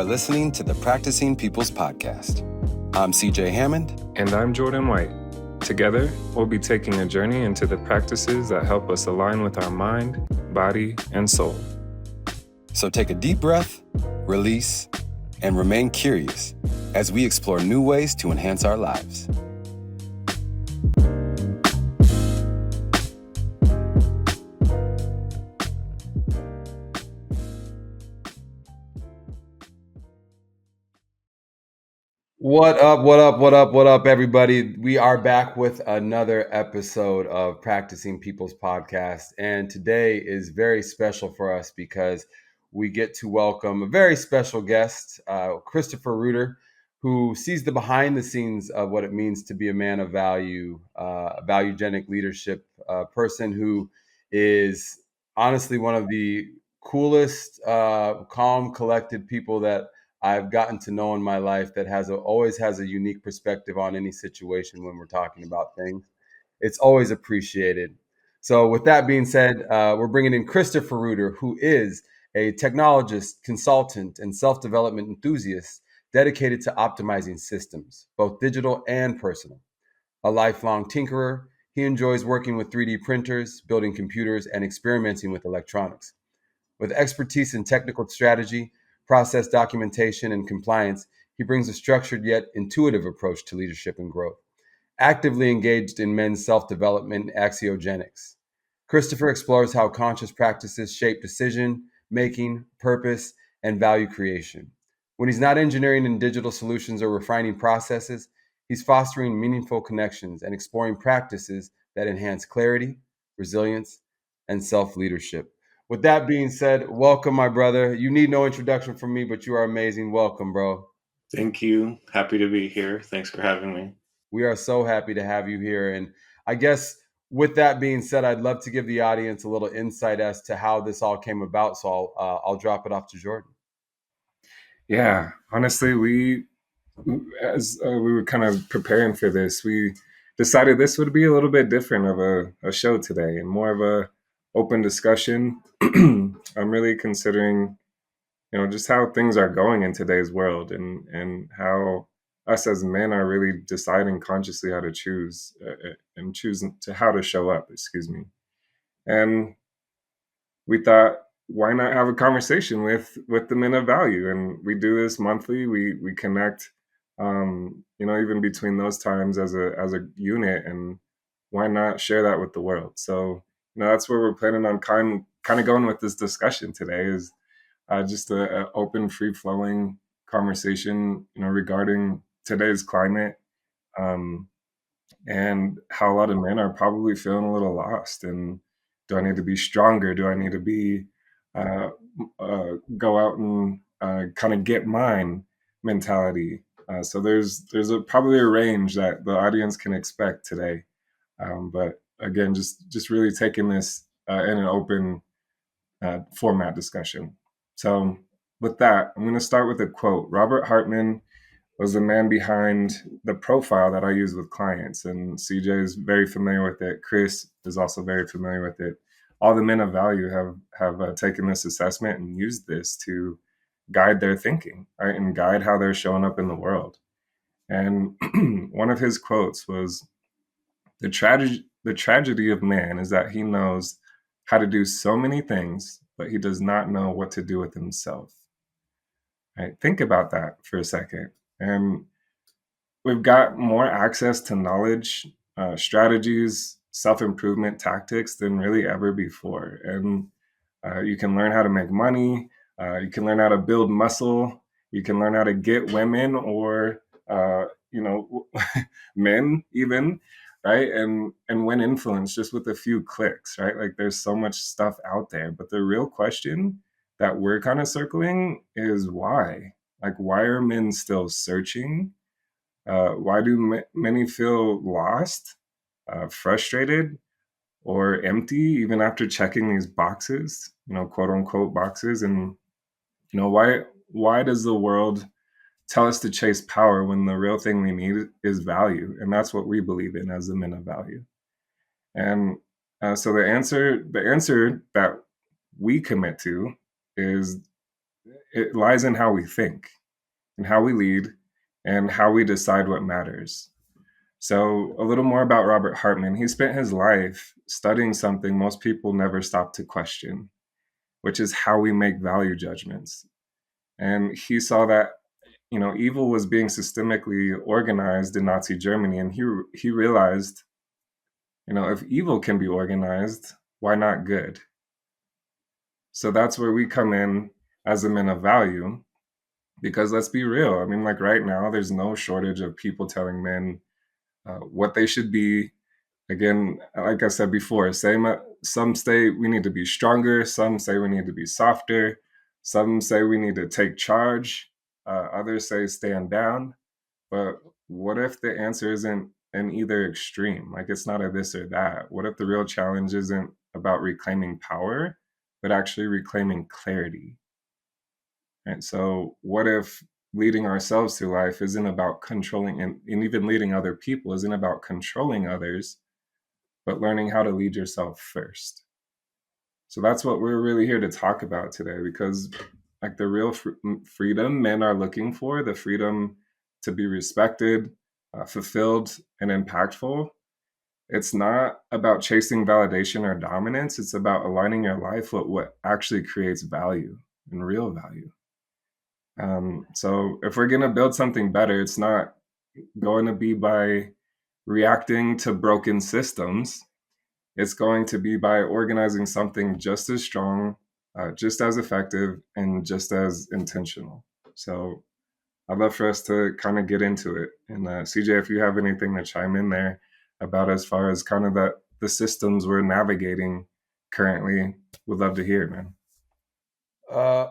are listening to the Practicing People's Podcast. I'm CJ Hammond. And I'm Jordan White. Together, we'll be taking a journey into the practices that help us align with our mind, body, and soul. So take a deep breath, release, and remain curious as we explore new ways to enhance our lives. What up, everybody? We are back with another episode of Practicing People's Podcast. And today is very special for us because we get to welcome a very special guest, Christopher Ruiter, who sees the behind the scenes of what it means to be a man of value, a valuegenic leadership person who is honestly one of the coolest, calm, collected people that I've gotten to know in my life, that always has a unique perspective on any situation when we're talking about things. It's always appreciated. So with that being said, we're bringing in Christopher Ruiter, who is a technologist, consultant, and self-development enthusiast dedicated to optimizing systems, both digital and personal. A lifelong tinkerer, he enjoys working with 3D printers, building computers, and experimenting with electronics. With expertise in technical strategy, process documentation, and compliance, he brings a structured yet intuitive approach to leadership and growth. Actively engaged in men's self-development and axiogenics, Christopher explores how conscious practices shape decision making, purpose, and value creation. When he's not engineering in digital solutions or refining processes, he's fostering meaningful connections and exploring practices that enhance clarity, resilience, and self-leadership. With that being said, welcome, my brother. You need no introduction from me, but you are amazing. Welcome, bro. Thank you. Happy to be here. Thanks for having me. We are so happy to have you here. And I guess with that being said, I'd love to give the audience a little insight as to how this all came about. So I'll drop it off to Jordan. Yeah, honestly, as we were kind of preparing for this, we decided this would be a little bit different of a show today and more of a open discussion. I'm really considering, just how things are going in today's world, and how us as men are really deciding consciously how to choose and choosing to how to show up, excuse me. And we thought, why not have a conversation with the men of value? And we do this monthly. We connect, even between those times as a unit, and why not share that with the world? So, that's where we're planning on kind of going with this discussion today, is just a open, free flowing conversation, regarding today's climate, and how a lot of men are probably feeling a little lost. And do I need to be stronger? Do I need to be go out and kind of get mine mentality? So there's probably a range that the audience can expect today. But again, just really taking this in an open format discussion. So with that, I'm going to start with a quote. Robert Hartman was the man behind the profile that I use with clients, and CJ is very familiar with it. Chris is also very familiar with it. All the men of value have taken this assessment and used this to guide their thinking, right, and guide how they're showing up in the world. And one of his quotes was, the tragedy of man is that he knows how to do so many things, but he does not know what to do with himself. Right? Think about that for a second. And we've got more access to knowledge, strategies, self-improvement tactics than really ever before. And you can learn how to make money. You can learn how to build muscle. You can learn how to get women, or, men even, right? And win influence just with a few clicks, right? Like, there's so much stuff out there. But the real question that we're kind of circling is why? Like, why are men still searching? Why do many feel lost, frustrated, or empty even after checking these boxes, quote unquote boxes? And, why does the world tell us to chase power when the real thing we need is value? And that's what we believe in as the men of value. And so the answer that we commit to is It lies in how we think and how we lead and how we decide what matters. So, a little more about Robert Hartman. He spent his life studying something most people never stop to question, which is how we make value judgments. And he saw that, evil was being systemically organized in Nazi Germany, and he realized, if evil can be organized, why not good? So that's where we come in as the men of value, because let's be real. I mean, like right now, there's no shortage of people telling men what they should be. Again, like I said before, some say we need to be stronger, some say we need to be softer, some say we need to take charge, others say stand down. But what if the answer isn't in either extreme? Like it's not a this or that. What if the real challenge isn't about reclaiming power, but actually reclaiming clarity? And so, what if leading ourselves through life isn't about controlling, and even leading other people isn't about controlling others, but learning how to lead yourself first? So that's what we're really here to talk about today, because like the real freedom men are looking for, the freedom to be respected, fulfilled, and impactful. It's not about chasing validation or dominance. It's about aligning your life with what actually creates value and real value. So if we're going to build something better, it's not going to be by reacting to broken systems. It's going to be by organizing something just as strong, just as effective, and just as intentional. So I'd love for us to kind of get into it. And CJ, if you have anything to chime in there about as far as kind of the systems we're navigating currently, would love to hear, man. Uh,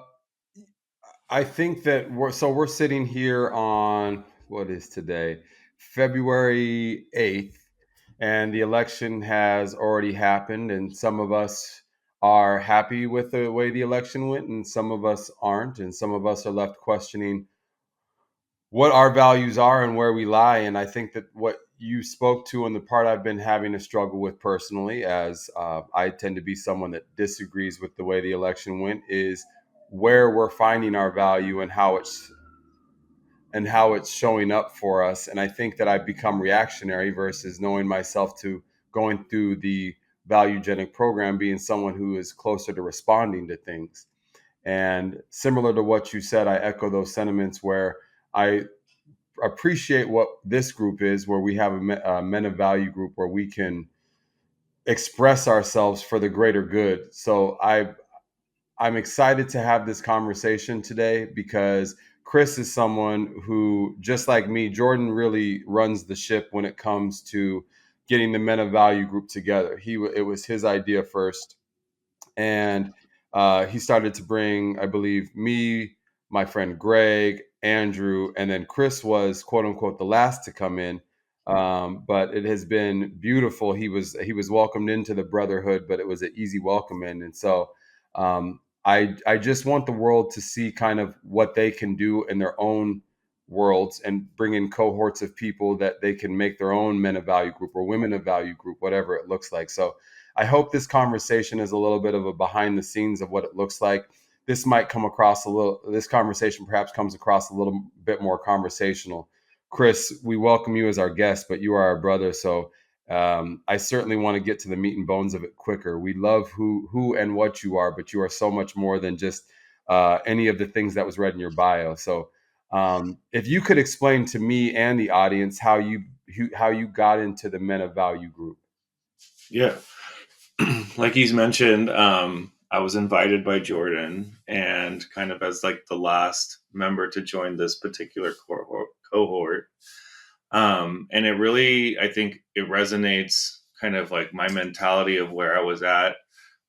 I think that we're sitting here on what is today, February 8th, and the election has already happened, and some of us are happy with the way the election went, and some of us aren't, and some of us are left questioning what our values are and where we lie. And I think that what you spoke to, and the part I've been having a struggle with personally, as I tend to be someone that disagrees with the way the election went, is where we're finding our value and how it's showing up for us. And I think that I've become reactionary versus knowing myself, to going through the Valuegenic program, being someone who is closer to responding to things. And similar to what you said, I echo those sentiments where I appreciate what this group is, where we have a men of value group where we can express ourselves for the greater good. So I'm excited to have this conversation today, because Chris is someone who, just like me, Jordan really runs the ship when it comes to getting the men of value group together. It was his idea first, and he started to bring, I believe, me, my friend Greg, Andrew, and then Chris was quote unquote the last to come in. But it has been beautiful. He was welcomed into the brotherhood, but it was an easy welcome in, and so I just want the world to see kind of what they can do in their own worlds, and bring in cohorts of people that they can make their own men of value group or women of value group, whatever it looks like. So I hope this conversation is a little bit of a behind the scenes of what it looks like. This conversation perhaps comes across a little bit more conversational. Chris, we welcome you as our guest, but you are our brother. So I certainly want to get to the meat and bones of it quicker. We love who and what you are, but you are so much more than just any of the things that was read in your bio. So if you could explain to me and the audience how you got into the Men of Value group. Yeah. Like he's mentioned, I was invited by Jordan, and kind of as like the last member to join this particular cohort. And it really, I think it resonates, kind of like my mentality of where I was at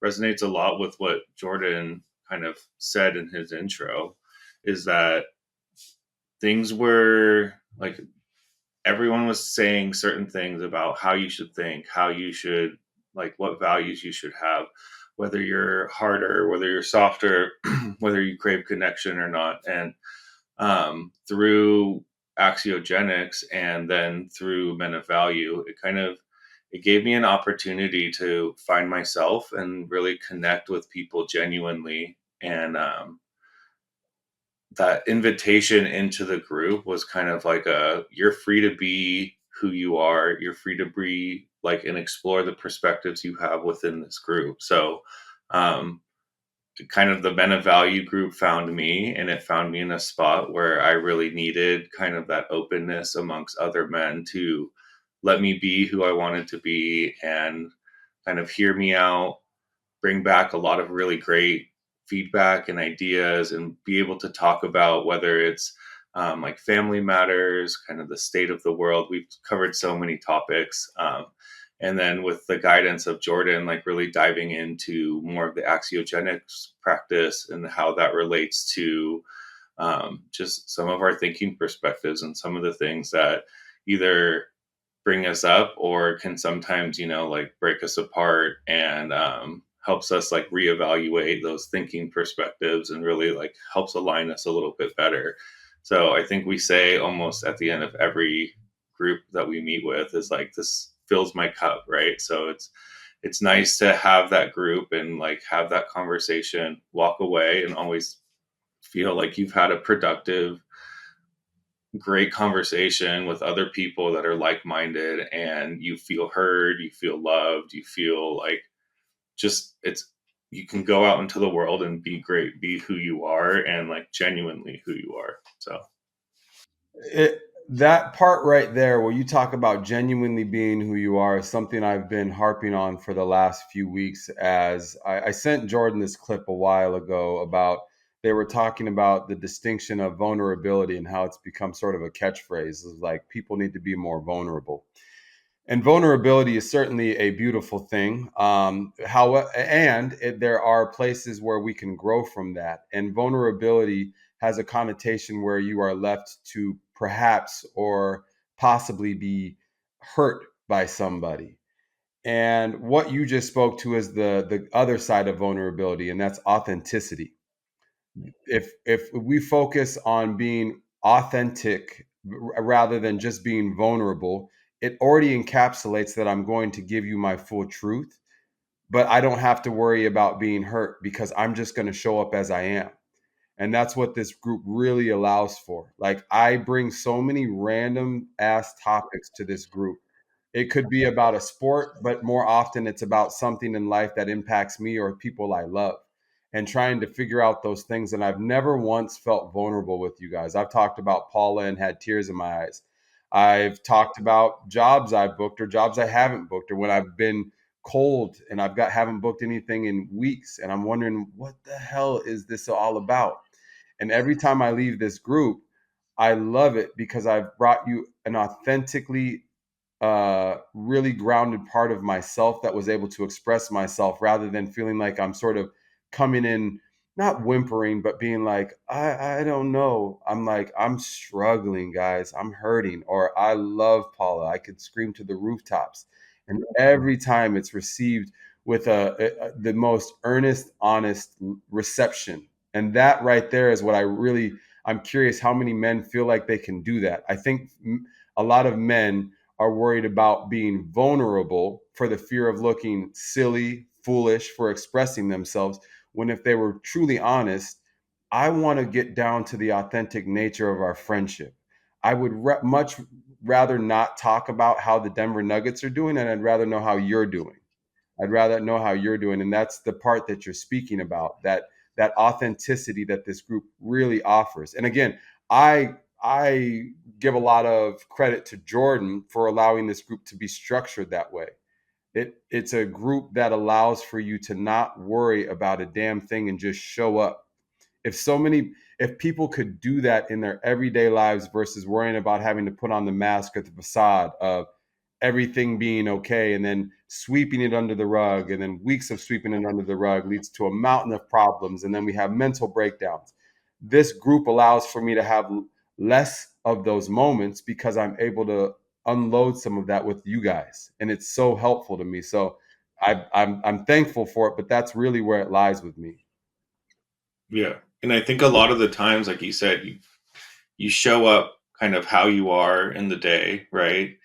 resonates a lot with what Jordan kind of said in his intro, is that things were like, everyone was saying certain things about how you should think, how you should, like, what values you should have, whether you're harder, whether you're softer, whether you crave connection or not. And through Axiogenics, and then through Men of Value, it gave me an opportunity to find myself and really connect with people genuinely, and that invitation into the group was kind of like you're free to be who you are. You're free to be like and explore the perspectives you have within this group. So, um, kind of the men of value group found me, and it found me in a spot where I really needed kind of that openness amongst other men to let me be who I wanted to be and kind of hear me out, bring back a lot of really great feedback and ideas, and be able to talk about whether it's like family matters, kind of the state of the world. We've covered so many topics. And then with the guidance of Jordan, like really diving into more of the axiogenics practice and how that relates to just some of our thinking perspectives and some of the things that either bring us up or can sometimes, like break us apart, and helps us like reevaluate those thinking perspectives and really like helps align us a little bit better. So I think we say almost at the end of every group that we meet with is like, this fills my cup, right? So it's nice to have that group and like have that conversation, walk away and always feel like you've had a productive, great conversation with other people that are like-minded, and you feel heard, you feel loved, you feel like just it's you can go out into the world and be great, be who you are, and like genuinely who you are. So It, that part right there, where you talk about genuinely being who you are, is something I've been harping on for the last few weeks. As I sent Jordan this clip a while ago about, they were talking about the distinction of vulnerability and how it's become sort of a catchphrase. It's like people need to be more vulnerable. And vulnerability is certainly a beautiful thing. There are places where we can grow from that. And vulnerability has a connotation where you are left to perhaps or possibly be hurt by somebody. And what you just spoke to is the other side of vulnerability, and that's authenticity. If we focus on being authentic rather than just being vulnerable, it already encapsulates that I'm going to give you my full truth, but I don't have to worry about being hurt because I'm just going to show up as I am. And that's what this group really allows for. Like, I bring so many random ass topics to this group. It could be about a sport, but more often it's about something in life that impacts me or people I love, and trying to figure out those things. And I've never once felt vulnerable with you guys. I've talked about Paula and had tears in my eyes. I've talked about jobs I've booked or jobs I haven't booked, or when I've been cold and haven't booked anything in weeks and I'm wondering what the hell is this all about. And every time I leave this group, I love it because I've brought you an authentically really grounded part of myself that was able to express myself, rather than feeling like I'm sort of coming in, not whimpering, but being like, I don't know. I'm like, I'm struggling, guys. I'm hurting. Or I love Paula. I could scream to the rooftops. And every time it's received with the most earnest, honest reception. And that right there is what I'm curious how many men feel like they can do that. I think a lot of men are worried about being vulnerable for the fear of looking silly, foolish for expressing themselves. When if they were truly honest, I want to get down to the authentic nature of our friendship. I would much rather not talk about how the Denver Nuggets are doing, and I'd rather know how you're doing. I'd rather know how you're doing. And that's the part that you're speaking about, that authenticity that this group really offers. And again, I give a lot of credit to Jordan for allowing this group to be structured that way. It's a group that allows for you to not worry about a damn thing and just show up. If people could do that in their everyday lives versus worrying about having to put on the mask or the facade of everything being okay and then sweeping it under the rug, and then weeks of sweeping it under the rug leads to a mountain of problems, and then we have mental breakdowns. This group allows for me to have less of those moments because I'm able to unload some of that with you guys, and it's so helpful to me. So I'm thankful for it, but that's really where it lies with me. yeah, and I think a lot of the times, like you said, you show up kind of how you are in the day, right?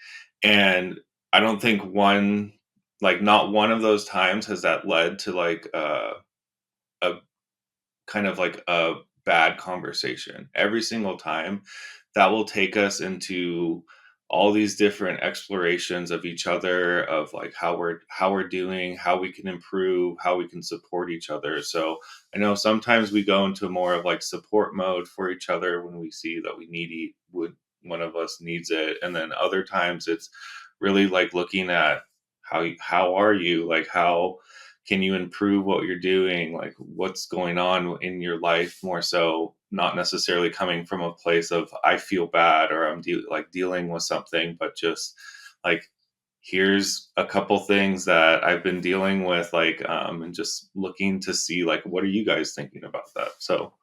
And I don't think not one of those times has that led to like a kind of like a bad conversation. Every single time, that will take us into all these different explorations of each other, of like how we're doing, how we can improve, how we can support each other. So I know sometimes we go into more of like support mode for each other when we see that we need would one of us needs it, and then other times it's really like looking at how are you, like how can you improve what you're doing, like what's going on in your life, more so not necessarily coming from a place of I feel bad or I'm dealing with something, but just like here's a couple things that I've been dealing with, like and just looking to see like what are you guys thinking about that. So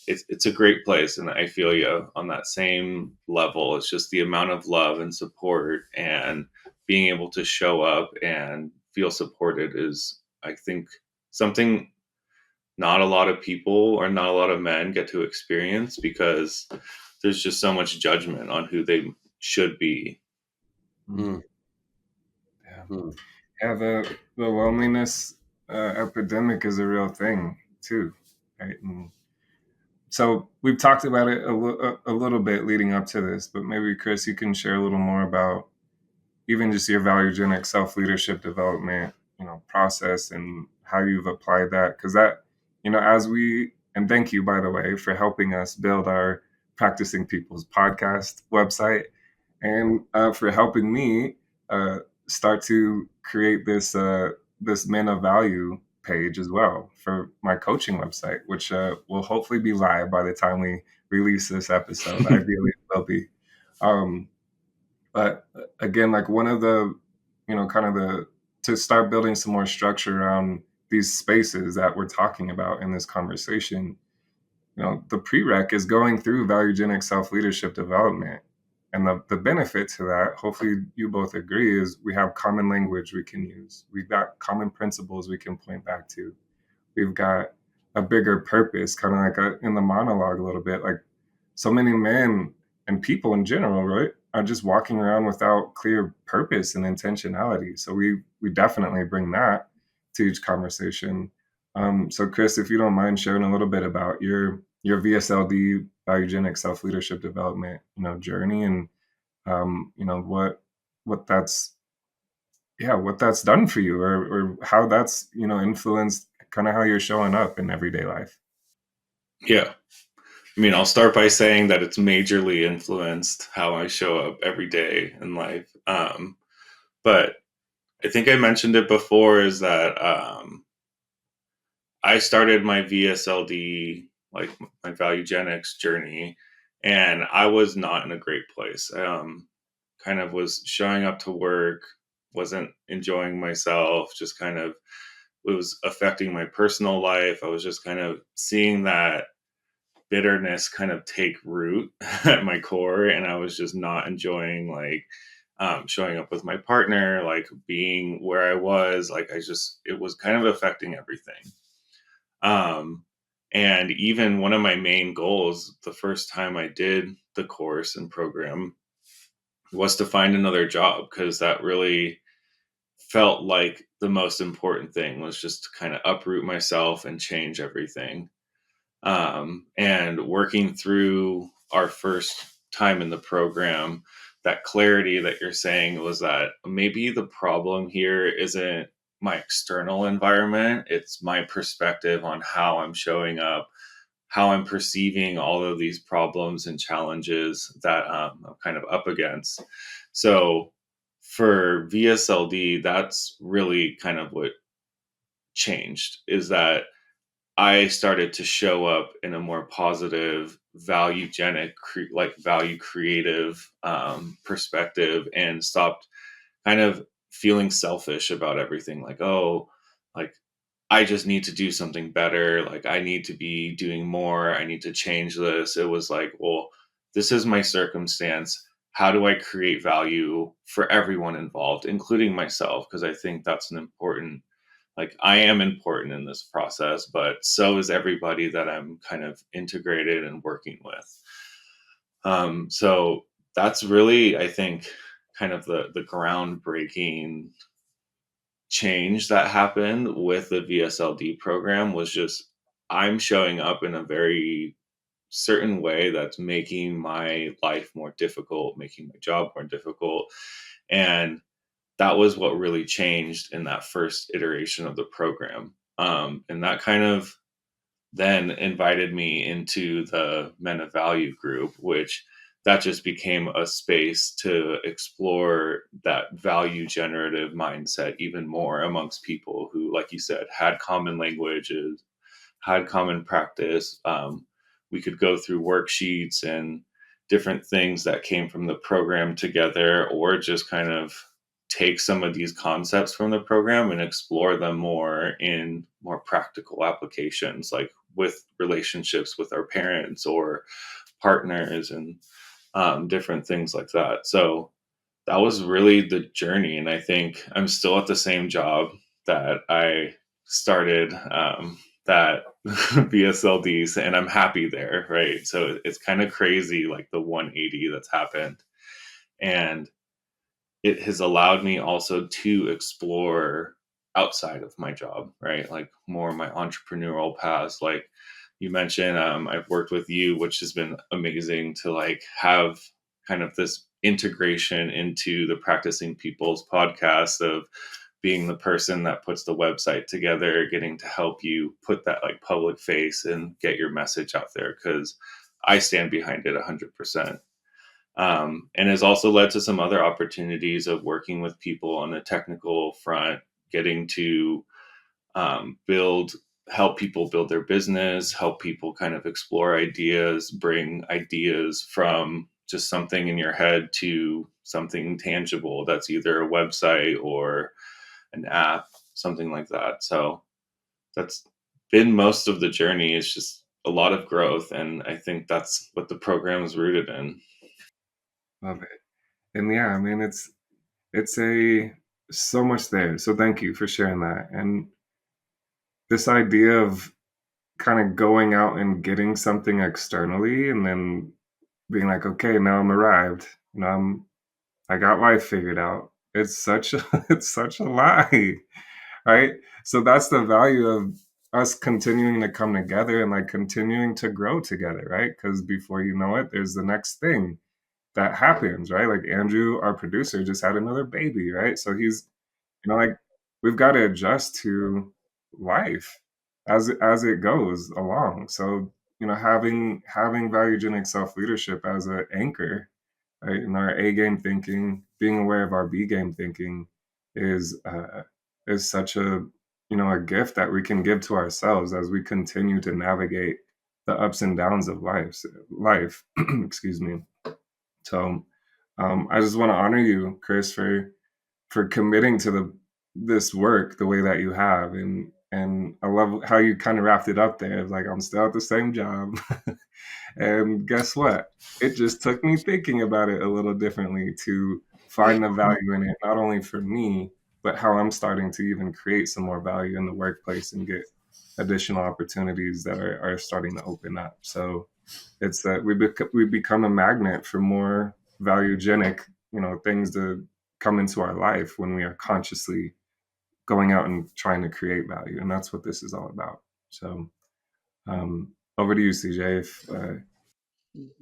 it's a great place, and I feel you on that same level. It's just the amount of love and support and being able to show up and feel supported is, I think, something not a lot of people or not a lot of men get to experience, because there's just so much judgment on who they should be. Mm. Yeah. Mm. Yeah, the loneliness epidemic is a real thing too, right? And so we've talked about it a little bit leading up to this, but maybe Chris, you can share a little more about even just your valuegenic self-leadership development, process, and how you've applied that. Because that, as we, and thank you, by the way, for helping us build our Practicing People's podcast website, and for helping me uh, start to create this Men of Value page as well for my coaching website, which will hopefully be live by the time we release this episode. Ideally, it will be. Um, but again, like one of the, kind of to start building some more structure around these spaces that we're talking about in this conversation, the prereq is going through valuegenic self-leadership development. And the benefit to that, hopefully you both agree, is we have common language we can use. We've got common principles we can point back to. We've got a bigger purpose, kind of like in the monologue a little bit, like so many men and people in general, right, are just walking around without clear purpose and intentionality. So we definitely bring that to each conversation. So Chris, if you don't mind sharing a little bit about your VSLD Valuegenic Self-Leadership Development, journey, and what that's what that's done for you, or how that's influenced kind of how you're showing up in everyday life. Yeah. I mean, I'll start by saying that it's majorly influenced how I show up every day in life. But I think I mentioned it before, is that I started my VSLD, like my Valuegenics journey, and I was not in a great place. Kind of was showing up to work, wasn't enjoying myself, just kind of, it was affecting my personal life. I was just kind of seeing that bitterness kind of take root at my core, and I was just not enjoying like showing up with my partner, like being where I was, like it was kind of affecting everything. um and even one of my main goals the first time I did the course and program was to find another job, because that really felt like the most important thing, was just to kind of uproot myself and change everything. And working through our first time in the program, that clarity that you're saying was that maybe the problem here isn't my external environment, it's my perspective on how I'm showing up, how I'm perceiving all of these problems and challenges that I'm kind of up against. So for VSLD, that's really kind of what changed, is that I started to show up in a more positive, like value creative perspective, and stopped kind of feeling selfish about everything. Like, oh, like I just need to do something better. Like I need to be doing more. I need to change this. It was like, well, this is my circumstance. How do I create value for everyone involved, including myself? Because I think that's an important, like I am important in this process, but so is everybody that I'm kind of integrated and working with. So that's really, I think, kind of the groundbreaking change that happened with the VSLD program, was just I'm showing up in a very certain way that's making my life more difficult, making my job more difficult. And that was what really changed in that first iteration of the program. And that kind of then invited me into the Men of Value group, which that just became a space to explore that value generative mindset even more amongst people who, like you said, had common languages, had common practice. We could go through worksheets and different things that came from the program together, or just kind of take some of these concepts from the program and explore them more in more practical applications, like with relationships with our parents or partners and different things like that. So that was really the journey. And I think I'm still at the same job that I started that BSLDs, and I'm happy there, right? So it's kind of crazy, like the 180 that's happened. And it has allowed me also to explore outside of my job, right? Like more my entrepreneurial paths. Like you mentioned, I've worked with you, which has been amazing to like have kind of this integration into the Practicing People's podcast of being the person that puts the website together, getting to help you put that like public face and get your message out there, because I stand behind it 100%. And has also led to some other opportunities of working with people on the technical front, getting to build, help people build their business, help people kind of explore ideas, bring ideas from just something in your head to something tangible that's either a website or an app, something like that. So that's been most of the journey. It's just a lot of growth. And I think that's what the program is rooted in. Love it. And yeah, I mean, it's a so much there. So thank you for sharing that. And this idea of kind of going out and getting something externally and then being like, okay, now I'm arrived. You know, I got life figured out. It's such a it's such a lie, right? So that's the value of us continuing to come together and like continuing to grow together, right? Because before you know it, there's the next thing that happens, right? Like Andrew, our producer, just had another baby, right? So he's, like we've got to adjust to life as it goes along. So, having valuegenic self-leadership as an anchor, right, in our A game thinking, being aware of our B game thinking is is such a gift that we can give to ourselves as we continue to navigate the ups and downs of life. Excuse me. So I just want to honor you, Chris, for committing to this work the way that you have, and I love how you kind of wrapped it up there. It's like I'm still at the same job, and guess what? It just took me thinking about it a little differently to find the value in it, not only for me, but how I'm starting to even create some more value in the workplace and get additional opportunities that are starting to open up. So it's that we become a magnet for more valuegenic, things to come into our life when we are consciously going out and trying to create value, and that's what this is all about. So, over to you, CJ. If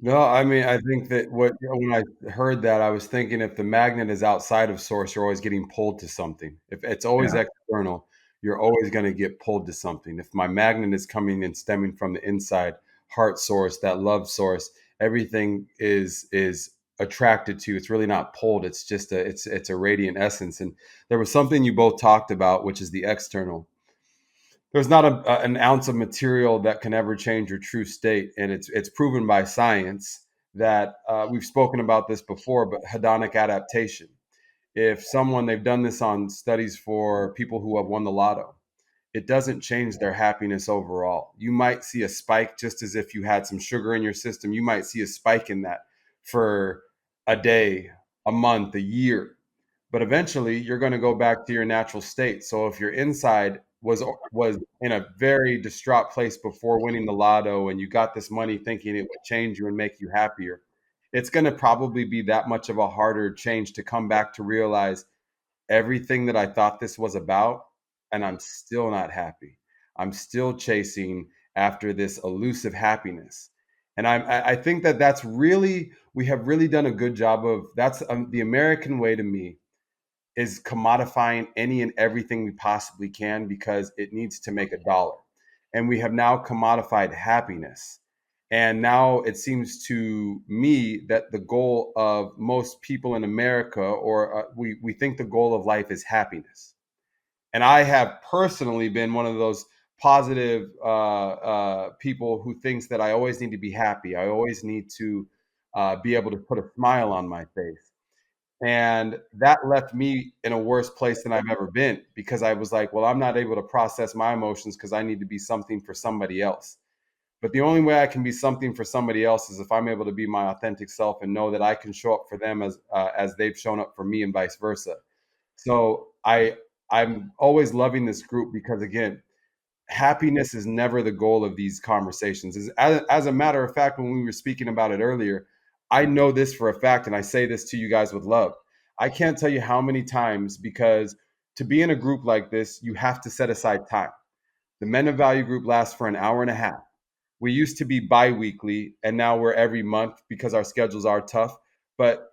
No, I mean, I think that when I heard that, I was thinking if the magnet is outside of source, you're always getting pulled to something. If it's always yeah, external, you're always going to get pulled to something. If my magnet is coming and stemming from the inside, heart source, that love source, everything is attracted to. It's really not pulled. It's just it's a radiant essence. And there was something you both talked about, which is the external. There's not an ounce of material that can ever change your true state, and it's proven by science that we've spoken about this before, but hedonic adaptation. If someone they've done this on studies for people who have won the lotto, it doesn't change their happiness overall. You might see a spike, just as if you had some sugar in your system. You might see a spike in that for a day, a month, a year, but eventually you're going to go back to your natural state. So if your inside was in a very distraught place before winning the lotto and you got this money thinking it would change you and make you happier, it's going to probably be that much of a harder change to come back to realize everything that I thought this was about, and I'm still not happy. I'm still chasing after this elusive happiness. And I think that that's really, we have really done a good job of, that's the American way to me is commodifying any and everything we possibly can because it needs to make a dollar. And we have now commodified happiness. And now it seems to me that the goal of most people in America, or we think the goal of life is happiness. And I have personally been one of those positive people who thinks that I always need to be happy. I always need to be able to put a smile on my face. And that left me in a worse place than I've ever been because I was like, well, I'm not able to process my emotions because I need to be something for somebody else. But the only way I can be something for somebody else is if I'm able to be my authentic self and know that I can show up for them as they've shown up for me and vice versa. So I'm always loving this group because again, happiness is never the goal of these conversations. As a matter of fact, when we were speaking about it earlier, I know this for a fact, and I say this to you guys with love. I can't tell you how many times, because to be in a group like this, you have to set aside time. The Men of Value group lasts for an hour and a half. We used to be bi-weekly, and now we're every month because our schedules are tough. But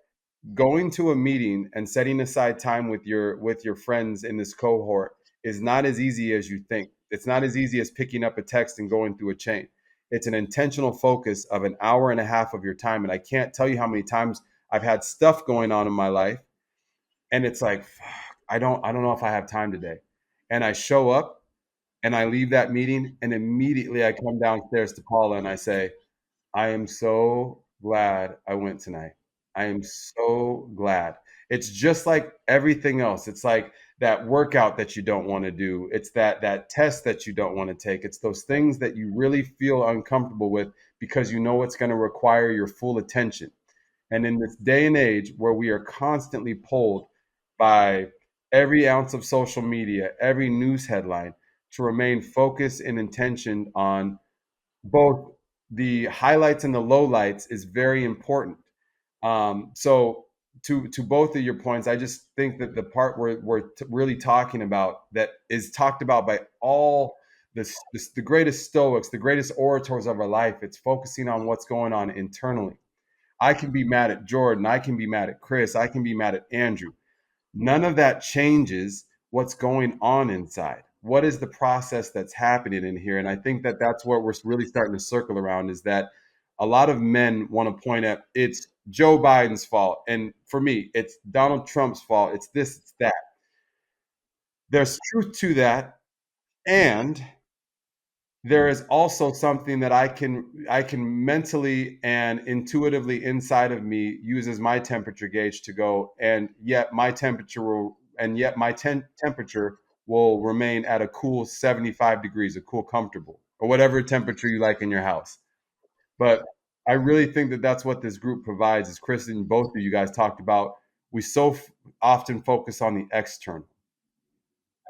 going to a meeting and setting aside time with your friends in this cohort is not as easy as you think. It's not as easy as picking up a text and going through a chain. It's an intentional focus of an hour and a half of your time. And I can't tell you how many times I've had stuff going on in my life and it's like, fuck, I don't know if I have time today. And I show up and I leave that meeting and immediately I come downstairs to Paula and I say, I am so glad I went tonight. I am so glad. It's just like everything else. It's like that workout that you don't want to do. It's that test that you don't want to take. It's those things that you really feel uncomfortable with because you know it's going to require your full attention. And in this day and age where we are constantly pulled by every ounce of social media, every news headline, to remain focused and intentioned on both the highlights and the lowlights is very important. So to both of your points, I just think that the part where we're really talking about that is talked about by all the greatest stoics, the greatest orators of our life, it's focusing on what's going on internally. I can be mad at Jordan. I can be mad at Chris. I can be mad at Andrew. None of that changes what's going on inside. What is the process that's happening in here? And I think that that's what we're really starting to circle around is that a lot of men want to point at it's Joe Biden's fault. And for me, it's Donald Trump's fault. It's this, it's that. There's truth to that. And there is also something that I can mentally and intuitively inside of me use as my temperature gauge to go, and yet my temperature will remain at a cool 75 degrees, a cool comfortable, or whatever temperature you like in your house. But I really think that that's what this group provides. As Chris and both of you guys talked about, we often focus on the external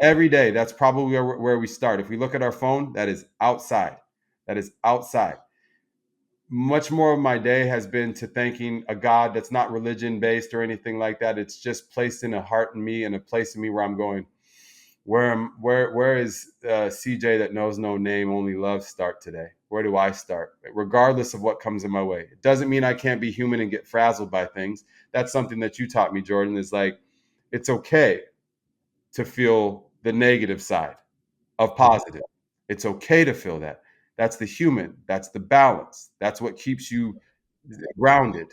every day. That's probably where we start. If we look at our phone, that is outside. That is outside. Much more of my day has been to thanking a God that's not religion based or anything like that. It's just placed in a heart in me and a place in me where I'm going, where is CJ that knows no name, only love start today? Where do I start? Regardless of what comes in my way. It doesn't mean I can't be human and get frazzled by things. That's something that you taught me, Jordan, is like, it's okay to feel the negative side of positive. It's okay to feel that. That's the human. That's the balance. That's what keeps you grounded.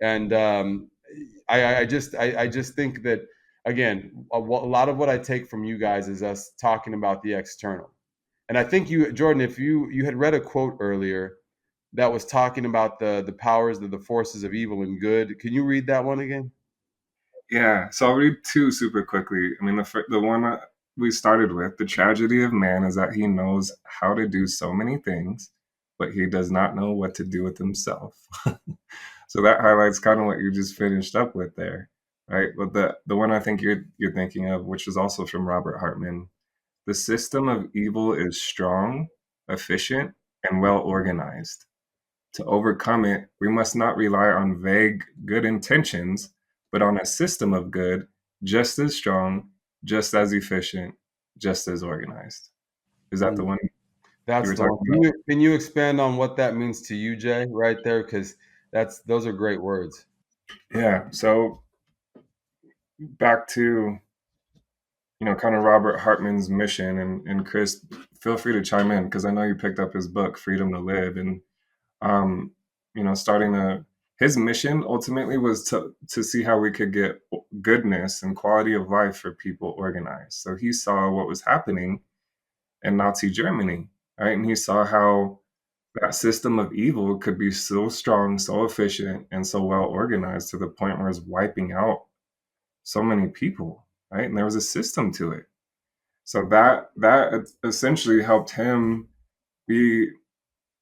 And I just think that again, a lot of what I take from you guys is us talking about the external. And I think you, Jordan, if you had read a quote earlier that was talking about the powers of the forces of evil and good. Can you read that one again? Yeah, so I'll read two super quickly. I mean, the one we started with, the tragedy of man is that he knows how to do so many things, but he does not know what to do with himself. So that highlights kind of what you just finished up with there, right? But the one I think you're thinking of, which is also from Robert Hartman, the system of evil is strong, efficient, and well organized. To overcome it, we must not rely on vague good intentions, but on a system of good just as strong, just as efficient, just as organized. Is that the one? You That's were the talking one. about. Can you expand on what that means to you, Jay, right there? Because those are great words. Yeah. So back to, kind of Robert Hartman's mission, and Chris, feel free to chime in because I know you picked up his book, Freedom to Live, and um, starting his mission ultimately was to see how we could get goodness and quality of life for people organized. So he saw what was happening in Nazi Germany, right? And he saw how that system of evil could be so strong, so efficient, and so well organized to the point where it's wiping out so many people, right? And there was a system to it. So that essentially helped him be,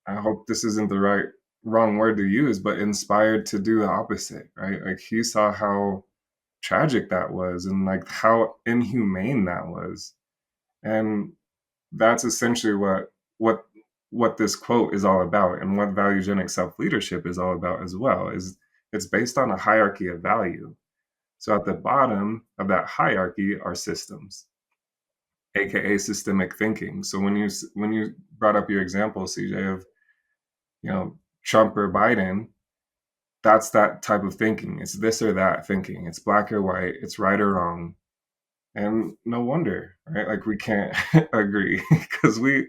I hope this isn't the wrong word to use, but inspired to do the opposite, right? Like he saw how tragic that was and like how inhumane that was. And that's essentially what what this quote is all about, and what valuegenic self-leadership is all about as well, is it's based on a hierarchy of value. So at the bottom of that hierarchy are systems, aka systemic thinking. So when you brought up your example, CJ, of Trump or Biden, that's that type of thinking. It's this or that thinking. It's black or white. It's right or wrong. And no wonder, right? Like we can't agree because we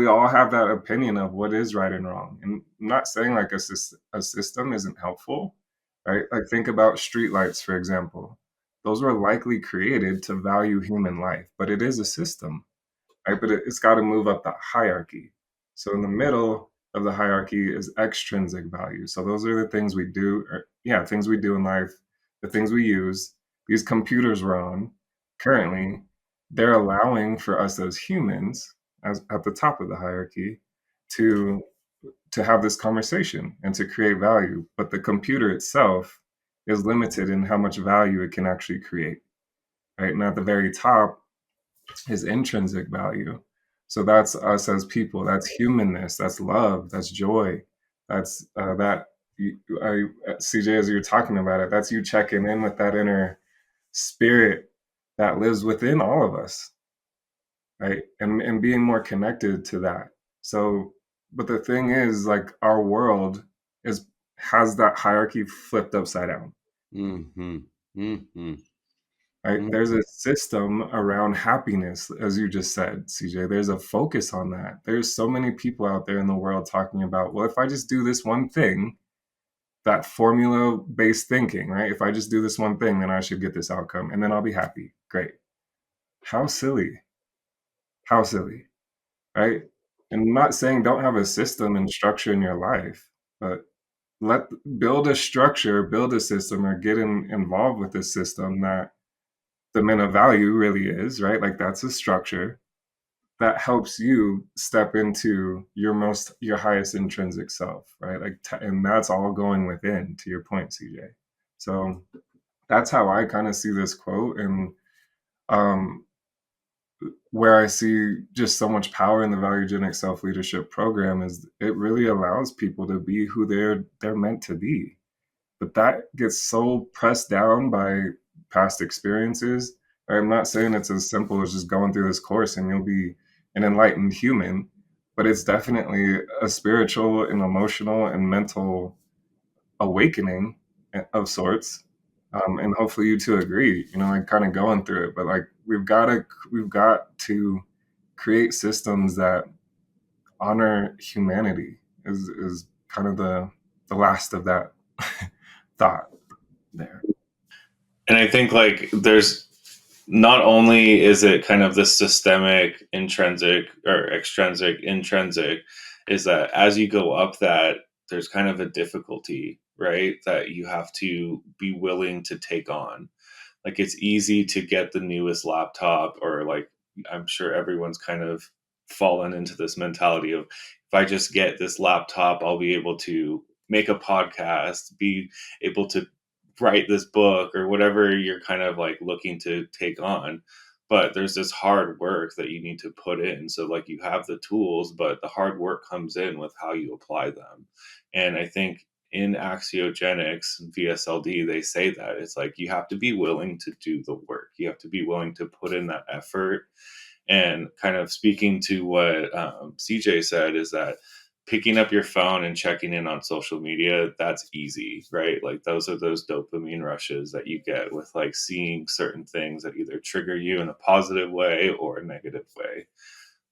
all have that opinion of what is right and wrong. And I'm not saying like a system isn't helpful, right? Like think about streetlights, for example. Those were likely created to value human life, but it is a system, right? But it's got to move up the hierarchy. So in the middle of the hierarchy is extrinsic value. So those are the things we do, things we do in life, the things we use. These computers we're on currently, they're allowing for us as humans, as at the top of the hierarchy, to have this conversation and to create value. But the computer itself is limited in how much value it can actually create. Right. And at the very top is intrinsic value. So that's us as people. That's humanness. That's love. That's joy. That's that. CJ, as you're talking about it, that's you checking in with that inner spirit that lives within all of us, right? And being more connected to that. So, but the thing is, like our world has that hierarchy flipped upside down. Mm-hmm. Mm-hmm. Right? Mm-hmm. There's a system around happiness, as you just said, CJ. There's a focus on that. There's so many people out there in the world talking about, well, if I just do this one thing, that formula based thinking, right? If I just do this one thing, then I should get this outcome and then I'll be happy. Great. How silly. How silly, right? And I'm not saying don't have a system and structure in your life, but build a structure, build a system, or involved with a system that the men of value really is, right? Like that's a structure that helps you step into your highest intrinsic self, right? Like, and that's all going within, to your point, CJ. So that's how I kind of see this quote, and um, where I see just so much power in the Valuegenic Self-Leadership program is it really allows people to be who they're meant to be. But that gets so pressed down by past experiences. I'm not saying it's as simple as just going through this course and you'll be an enlightened human, but it's definitely a spiritual and emotional and mental awakening of sorts. And hopefully you two agree, like kind of going through it, but like we've got to create systems that honor humanity is kind of the last of that thought there. And I think like there's not only is it kind of the systemic intrinsic or extrinsic intrinsic, is that as you go up that, there's kind of a difficulty, right? That you have to be willing to take on. Like it's easy to get the newest laptop, or like I'm sure everyone's kind of fallen into this mentality of if I just get this laptop, I'll be able to make a podcast, be able to write this book or whatever you're kind of like looking to take on. But there's this hard work that you need to put in. So like you have the tools, but the hard work comes in with how you apply them. And I think in axiogenics and VSLD, they say that it's like you have to be willing to do the work. You have to be willing to put in that effort. And kind of speaking to what CJ said, is that picking up your phone and checking in on social media, that's easy, right? Like those are those dopamine rushes that you get with like seeing certain things that either trigger you in a positive way or a negative way.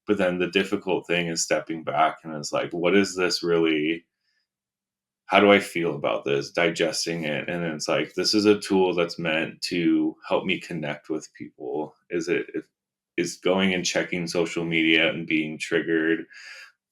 But then the difficult thing is stepping back and it's like, what is this really? How do I feel about this? Digesting it. And it's like, this is a tool that's meant to help me connect with people. Is going and checking social media and being triggered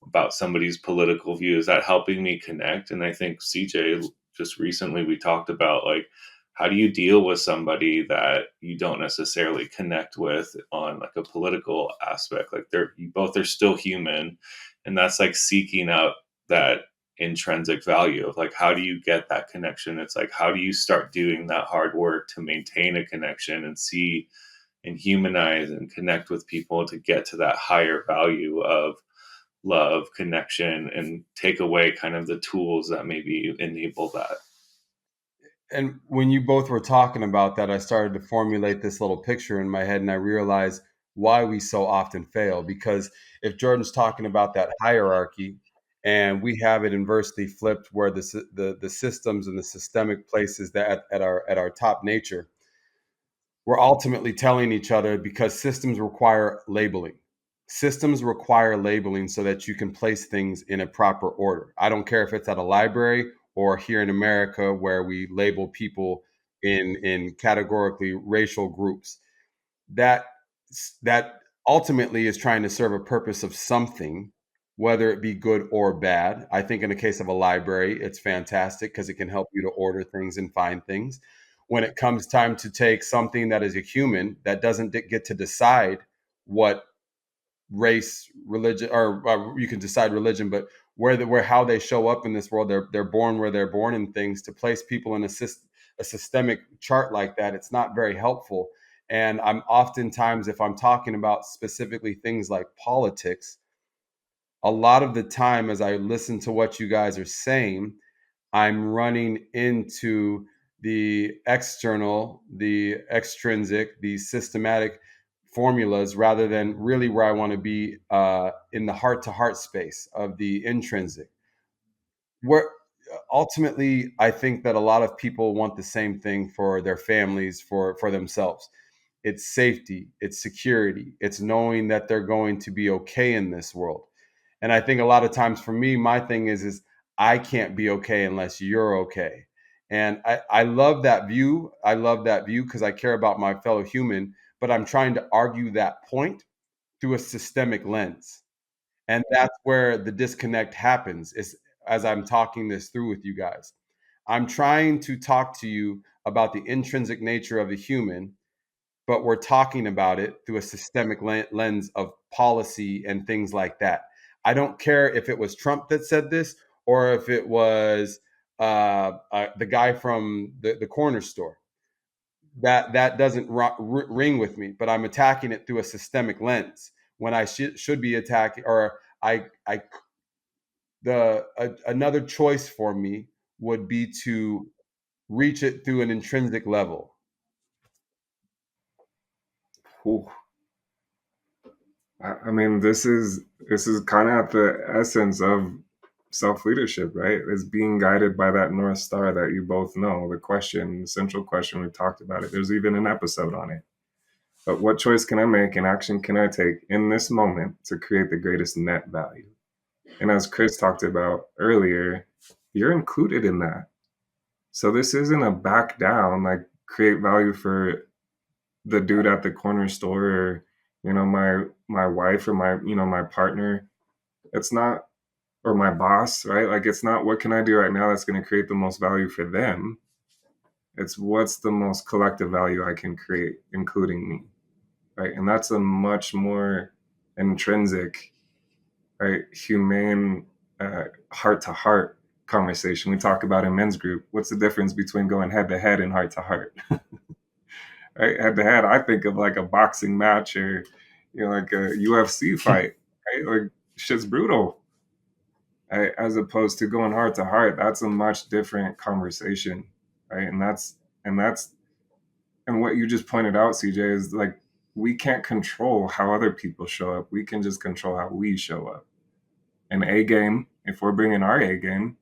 about somebody's political view, is that helping me connect? And I think CJ, just recently we talked about like, how do you deal with somebody that you don't necessarily connect with on like a political aspect? Like you both are still human, and that's like seeking out that intrinsic value of like, how do you get that connection? It's like, how do you start doing that hard work to maintain a connection and see and humanize and connect with people to get to that higher value of love, connection, and take away kind of the tools that maybe enable that. And when you both were talking about that, I started to formulate this little picture in my head, and I realized why we so often fail. Because if Jordan's talking about that hierarchy, and we have it inversely flipped, where the systems and the systemic places that at our top nature, we're ultimately telling each other, because systems require labeling. Systems require labeling so that you can place things in a proper order. I don't care if it's at a library or here in America, where we label people in categorically racial groups. That that ultimately is trying to serve a purpose of something, whether it be good or bad. I think in the case of a library, it's fantastic because it can help you to order things and find things. When it comes time to take something that is a human that doesn't get to decide what race, religion, or you can decide religion, but where how they show up in this world, they're born where they're born, and things to place people in a systemic chart like that, it's not very helpful. And I'm oftentimes, if I'm talking about specifically things like politics, a lot of the time as I listen to what you guys are saying, I'm running into the external, the extrinsic, the systematic formulas, rather than really where I want to be, in the heart to heart space of the intrinsic. Where ultimately, I think that a lot of people want the same thing for their families, for themselves. It's safety, it's security, it's knowing that they're going to be okay in this world. And I think a lot of times for me, my thing is I can't be okay unless you're okay. And I love that view. I love that view because I care about my fellow human, but I'm trying to argue that point through a systemic lens. And that's where the disconnect happens, is as I'm talking this through with you guys. I'm trying to talk to you about the intrinsic nature of the human, but we're talking about it through a systemic lens of policy and things like that. I don't care if it was Trump that said this, or if it was the guy from the corner store. That doesn't ring with me, but I'm attacking it through a systemic lens when I should be attacking, or I another choice for me would be to reach it through an intrinsic level. Whew. I mean, this is kind of at the essence of self leadership, right? Is being guided by that North Star that you both know. The question, the central question, we've talked about it. There's even an episode on it. But what choice can I make and action can I take in this moment to create the greatest net value? And as Chris talked about earlier, you're included in that. So this isn't a back down, like create value for the dude at the corner store, or my wife, or my partner. It's not, or my boss, right? Like, it's not what can I do right now that's going to create the most value for them. It's what's the most collective value I can create, including me, right? And that's a much more intrinsic, right, humane, heart to heart conversation. We talk about in men's group, what's the difference between going head to head and heart to heart? Right? Head to head, I think of like a boxing match, or like a UFC fight, right? Like, shit's brutal. Right? As opposed to going heart to heart, that's a much different conversation, right? And what you just pointed out, CJ, is like we can't control how other people show up. We can just control how we show up. An A game, if we're bringing our A game,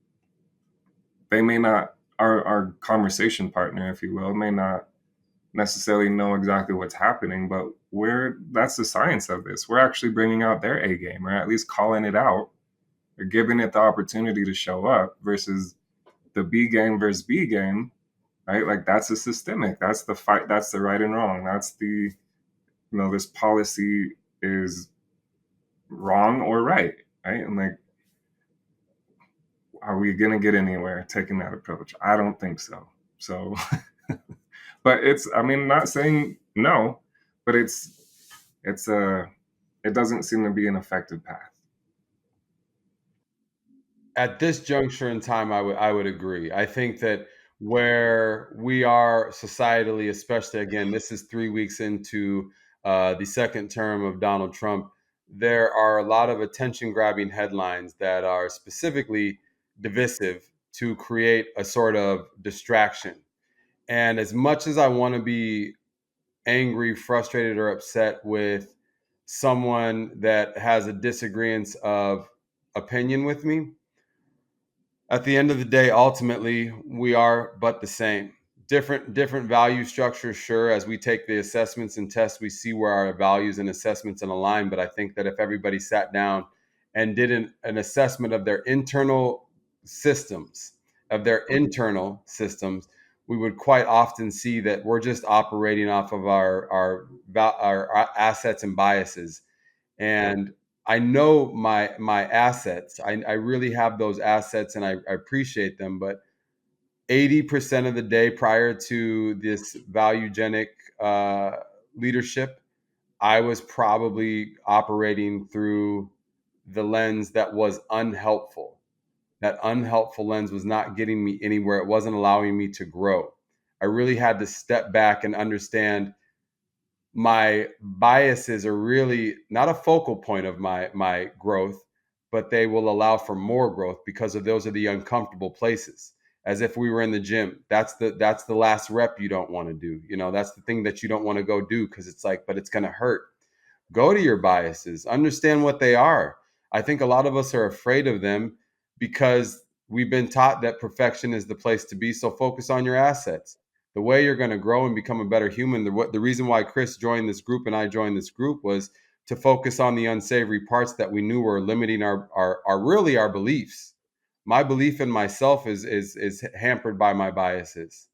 they may not, our conversation partner, if you will, may not necessarily know exactly what's happening, but that's the science of this. We're actually bringing out their A game, or at least calling it out, or giving it the opportunity to show up, versus the B game versus B game, right? Like, that's a systemic. That's the fight. That's the right and wrong. That's the, this policy is wrong or right, right? And like, are we going to get anywhere taking that approach? I don't think so. So, but not saying no, but it doesn't seem to be an effective path. At this juncture in time, I would agree. I think that where we are societally, especially, again, this is 3 weeks into the second term of Donald Trump, there are a lot of attention-grabbing headlines that are specifically divisive to create a sort of distraction. And as much as I want to be angry, frustrated, or upset with someone that has a disagreement of opinion with me, at the end of the day, ultimately, we are but the same. Different value structures, sure. As we take the assessments and tests, we see where our values and assessments align. But I think that if everybody sat down and did an assessment of their internal systems, we would quite often see that we're just operating off of our assets and biases. And I know my assets. I really have those assets, and I appreciate them. But 80% of the day prior to this valuegenic leadership, I was probably operating through the lens that was unhelpful. That unhelpful lens was not getting me anywhere. It wasn't allowing me to grow. I really had to step back and understand my biases are really not a focal point of my growth, but they will allow for more growth because of those are the uncomfortable places. As if we were in the gym, that's the last rep you don't want to do. That's the thing that you don't want to go do because it's like, but it's going to hurt. Go to your biases, understand what they are. I think a lot of us are afraid of them because we've been taught that perfection is the place to be. So focus on your assets. The way you're going to grow and become a better human, the reason why Chris joined this group and I joined this group was to focus on the unsavory parts that we knew were limiting our beliefs. My belief in myself is hampered by my biases.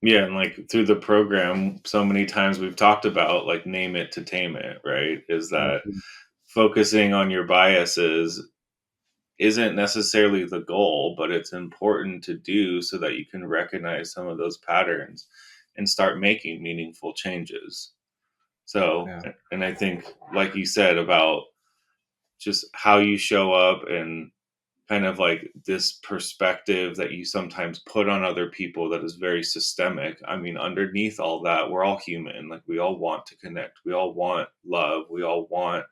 Yeah, and like through the program, so many times we've talked about like name it to tame it, right? Is that Mhm. focusing on your biases isn't necessarily the goal, but it's important to do so that you can recognize some of those patterns and start making meaningful changes. So, Yeah. and I think, like you said, about just how you show up and kind of like this perspective that you sometimes put on other people that is very systemic. I mean, underneath all that, we're all human. Like, we all want to connect, we all want love, we all want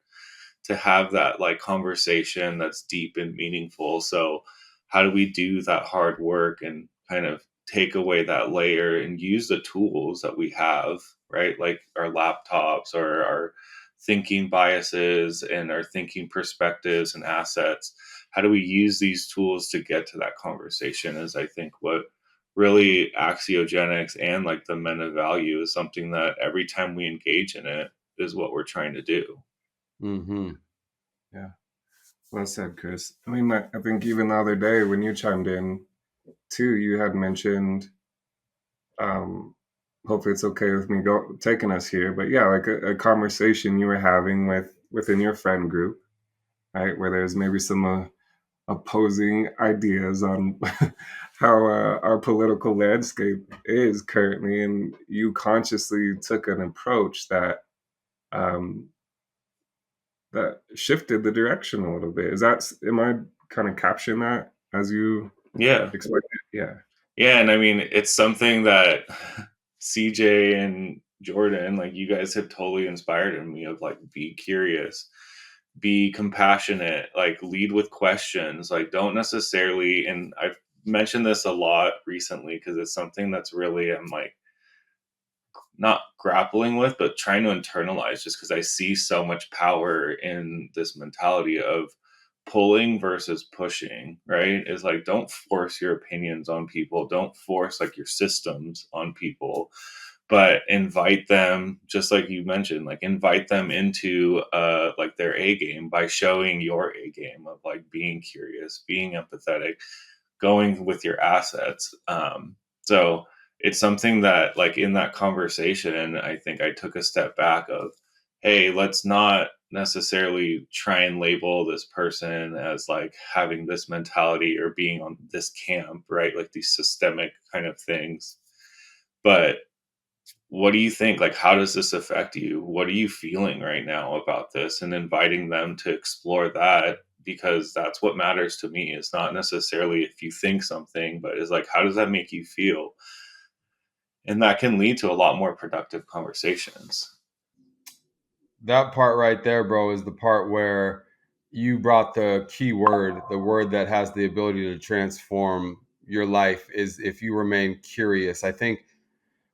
to have that like conversation that's deep and meaningful. So how do we do that hard work and kind of take away that layer and use the tools that we have, right? Like our laptops or our thinking biases and our thinking perspectives and assets. How do we use these tools to get to that conversation is, I think, what really axiogenics and like the men of value is something that every time we engage in it is what we're trying to do. Mm-hmm. Yeah. Well said, Chris. I think even the other day when you chimed in too, you had mentioned, um, hopefully it's okay with me taking us here, but yeah, like a conversation you were having within your friend group, right? Where there's maybe some opposing ideas on how our political landscape is currently, and you consciously took an approach um, that shifted the direction a little bit. Am I kind of capturing that as you Yeah. explained it? Yeah. Yeah. And I mean, it's something that CJ and Jordan, like you guys have totally inspired in me of like, be curious, be compassionate, like lead with questions, like don't necessarily, and I've mentioned this a lot recently because it's something that's really, I'm like not grappling with, but trying to internalize, just because I see so much power in this mentality of pulling versus pushing, right? Is like, don't force your opinions on people, don't force like your systems on people, but invite them, just like you mentioned, like invite them into like their A game by showing your A game of like being curious, being empathetic, going with your assets. So it's something that, like, in that conversation, I think I took a step back of, hey, let's not necessarily try and label this person as like having this mentality or being on this camp, right? Like these systemic kind of things. But what do you think? Like, how does this affect you? What are you feeling right now about this? And inviting them to explore that, because that's what matters to me. It's not necessarily if you think something, but it's like, how does that make you feel? And that can lead to a lot more productive conversations. That part right there, bro, is the part where you brought the key word, the word that has the ability to transform your life, is if you remain curious. I think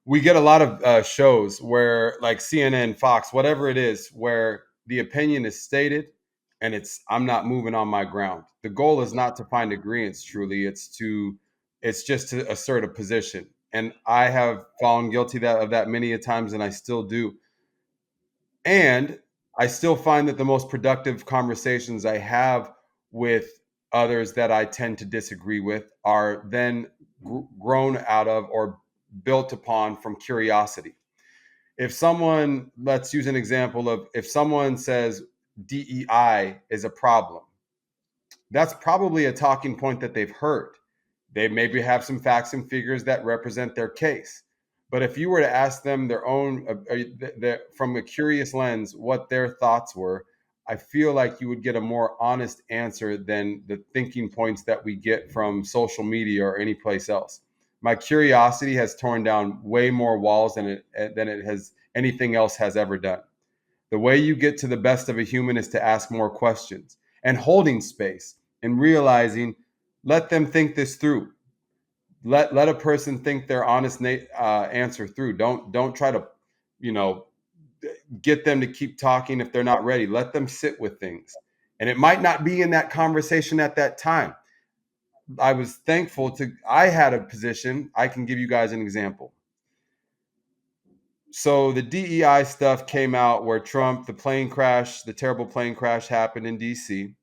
we get a lot of shows where, like CNN, Fox, whatever it is, where the opinion is stated and it's, I'm not moving on my ground. The goal is not to find agreements, truly. It's just to assert a position. And I have fallen guilty of that many a times, and I still do. And I still find that the most productive conversations I have with others that I tend to disagree with are then grown out of or built upon from curiosity. If someone, let's use an example of, if someone says DEI is a problem, that's probably a talking point that they've heard. They maybe have some facts and figures that represent their case. But if you were to ask them their own, from a curious lens, what their thoughts were, I feel like you would get a more honest answer than the thinking points that we get from social media or any place else. My curiosity has torn down way more walls than it has anything else has ever done. The way you get to the best of a human is to ask more questions and holding space and realizing, let them think this through. Let a person think their honest answer through. Don't try to, you know, get them to keep talking if they're not ready. Let them sit with things. And it might not be in that conversation at that time. I was thankful to, I had a position. I can give you guys an example. So the DEI stuff came out where Trump, the terrible plane crash happened in DC.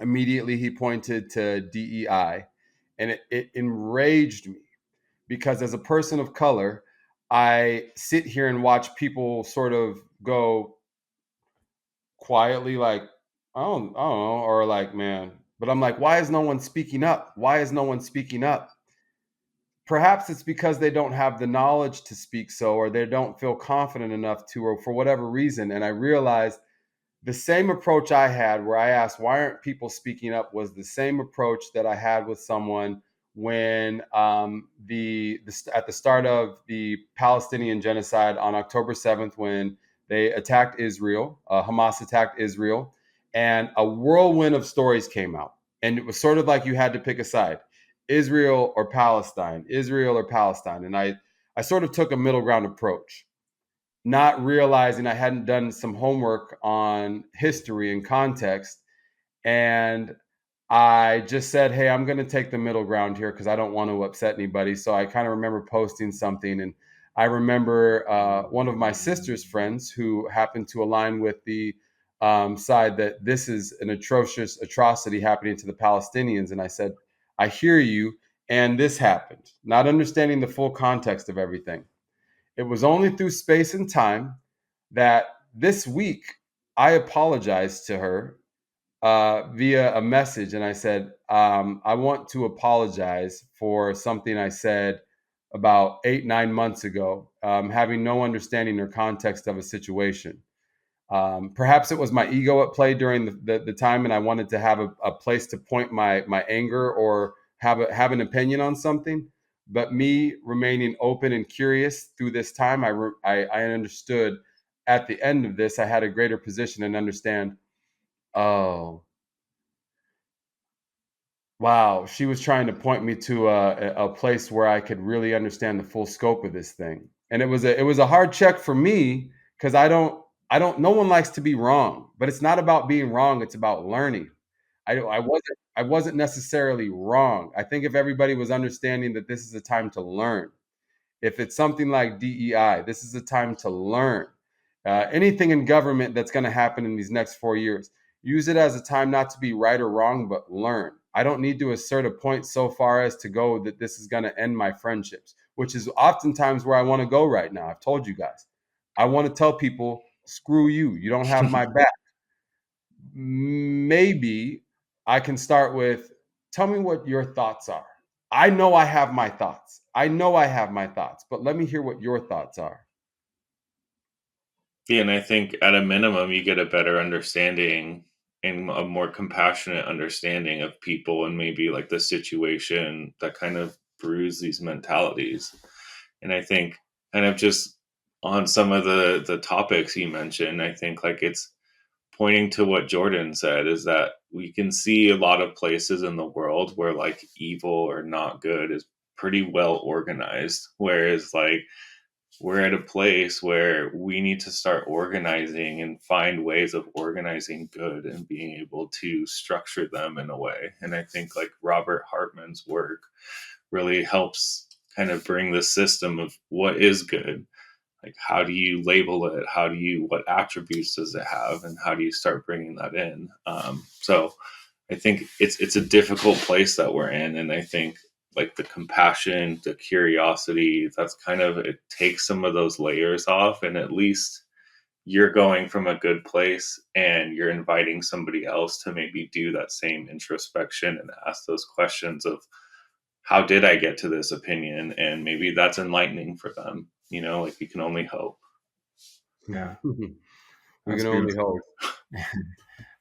Immediately he pointed to DEI, and it enraged me because as a person of color, I sit here and watch people sort of go quietly like, I don't know, or like, man, but I'm like, why is no one speaking up? Why is no one speaking up? Perhaps it's because they don't have the knowledge to speak so, or they don't feel confident enough to, or for whatever reason. And I realized the same approach I had where I asked, why aren't people speaking up, was the same approach that I had with someone when at the start of the Palestinian genocide on October 7th, when they attacked Israel, Hamas attacked Israel, and a whirlwind of stories came out. And it was sort of like you had to pick a side, Israel or Palestine, Israel or Palestine. And I sort of took a middle ground approach, not realizing I hadn't done some homework on history and context. And I just said, hey, I'm going to take the middle ground here because I don't want to upset anybody. So I kind of remember posting something. And I remember one of my sister's friends who happened to align with the side that this is an atrocious atrocity happening to the Palestinians. And I said, I hear you. And this happened, not understanding the full context of everything. It was only through space and time that this week I apologized to her via a message. And I said, I want to apologize for something I said about 8, 9 months ago, having no understanding or context of a situation. Perhaps it was my ego at play during the time, and I wanted to have a place to point my anger or have an opinion on something. But me remaining open and curious through this time, I understood at the end of this, I had a greater position and understand, oh, wow, she was trying to point me to a place where I could really understand the full scope of this thing. And it was a hard check for me because no one likes to be wrong, but it's not about being wrong, it's about learning. I wasn't necessarily wrong. I think if everybody was understanding that this is a time to learn, if it's something like DEI, this is a time to learn. Anything in government that's going to happen in these next 4 years, use it as a time not to be right or wrong, but learn. I don't need to assert a point so far as to go that this is going to end my friendships, which is oftentimes where I want to go right now. I've told you guys. I want to tell people, screw you. You don't have my back. Maybe I can start with, tell me what your thoughts are. I know I have my thoughts. I know I have my thoughts, but let me hear what your thoughts are. Yeah, and I think at a minimum, you get a better understanding and a more compassionate understanding of people and maybe like the situation that kind of brews these mentalities. And I think kind of just on some of the topics you mentioned, I think like it's pointing to what Jordan said is that we can see a lot of places in the world where like evil or not good is pretty well organized, whereas like we're at a place where we need to start organizing and find ways of organizing good and being able to structure them in a way. And I think like Robert Hartman's work really helps kind of bring the system of what is good. Like, how do you label it? What attributes does it have? And how do you start bringing that in? So I think it's a difficult place that we're in. And I think like the compassion, the curiosity, that's kind of, it takes some of those layers off, and at least you're going from a good place and you're inviting somebody else to maybe do that same introspection and ask those questions of how did I get to this opinion? And maybe that's enlightening for them. Like you can only hope. Yeah, We that's can only beautiful. hope.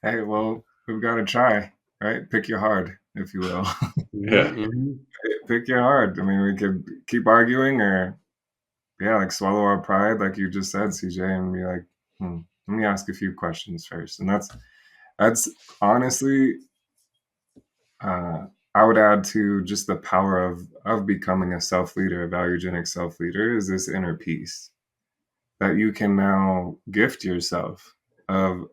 Hey, well, we've got to try, right? Pick your hard, if you will. Yeah. Pick your hard. I mean, we could keep arguing, or yeah, like swallow our pride, like you just said, CJ, and be like, let me ask a few questions first. And that's honestly, I would add to just the power of becoming a self leader, a valuegenic self leader, is this inner peace that you can now gift yourself of.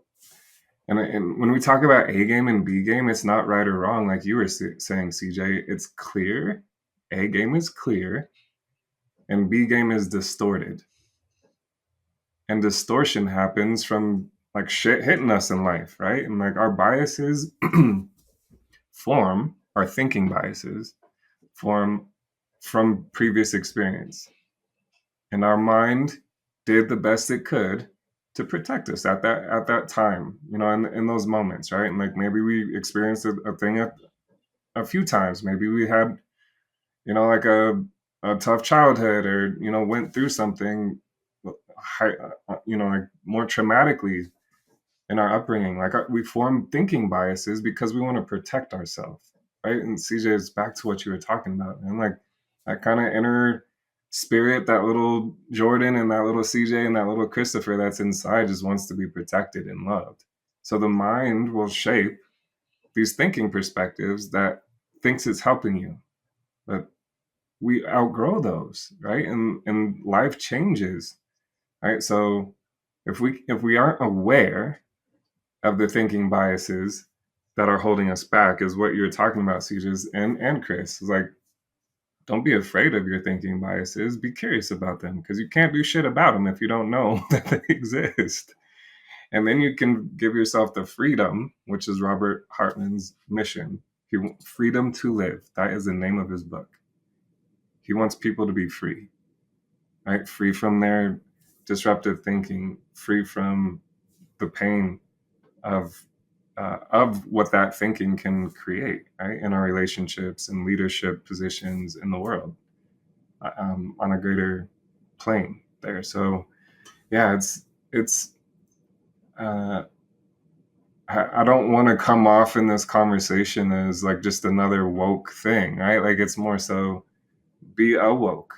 And when we talk about A game and B game, it's not right or wrong, like you were saying, CJ. It's clear. A game is clear, and B game is distorted. And distortion happens from like shit hitting us in life, right? And like our biases form, our thinking biases form from previous experience. And our mind did the best it could to protect us at that time, in those moments, right? And like maybe we experienced a thing a few times. Maybe we had, like a tough childhood, or went through something, like more traumatically in our upbringing. Like we form thinking biases because we want to protect ourselves, right? And CJ, is back to what you were talking about, and like that kind of inner spirit, that little Jordan and that little CJ and that little Christopher that's inside just wants to be protected and loved. So the mind will shape these thinking perspectives that thinks it's helping you, but we outgrow those, right? And life changes, right? So if we aren't aware of the thinking biases that are holding us back, is what you're talking about, CJ, and Chris. Is like, don't be afraid of your thinking biases. Be curious about them, because you can't do shit about them if you don't know that they exist. And then you can give yourself the freedom, which is Robert Hartman's mission. Freedom to live. That is the name of his book. He wants people to be free, right? Free from their disruptive thinking, free from the pain of what that thinking can create, right, in our relationships and leadership positions in the world, on a greater plane there. So yeah, it's uh, I don't want to come off in this conversation as like just another woke thing, right? Like it's more so be awoke,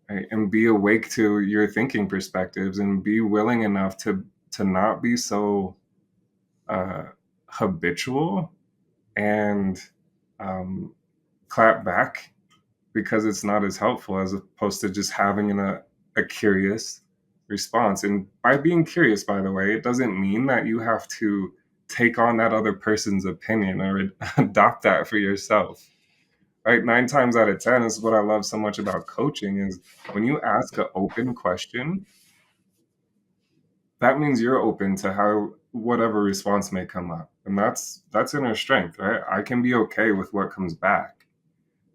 right? And be awake to your thinking perspectives, and be willing enough to not be so uh, habitual and clap back, because it's not as helpful as opposed to just having a curious response. And by being curious, by the way, it doesn't mean that you have to take on that other person's opinion or adopt that for yourself. Right? 9 times out of 10 is what I love so much about coaching is when you ask an open question, that means you're open to how whatever response may come up. And that's inner strength, right? I can be okay with what comes back.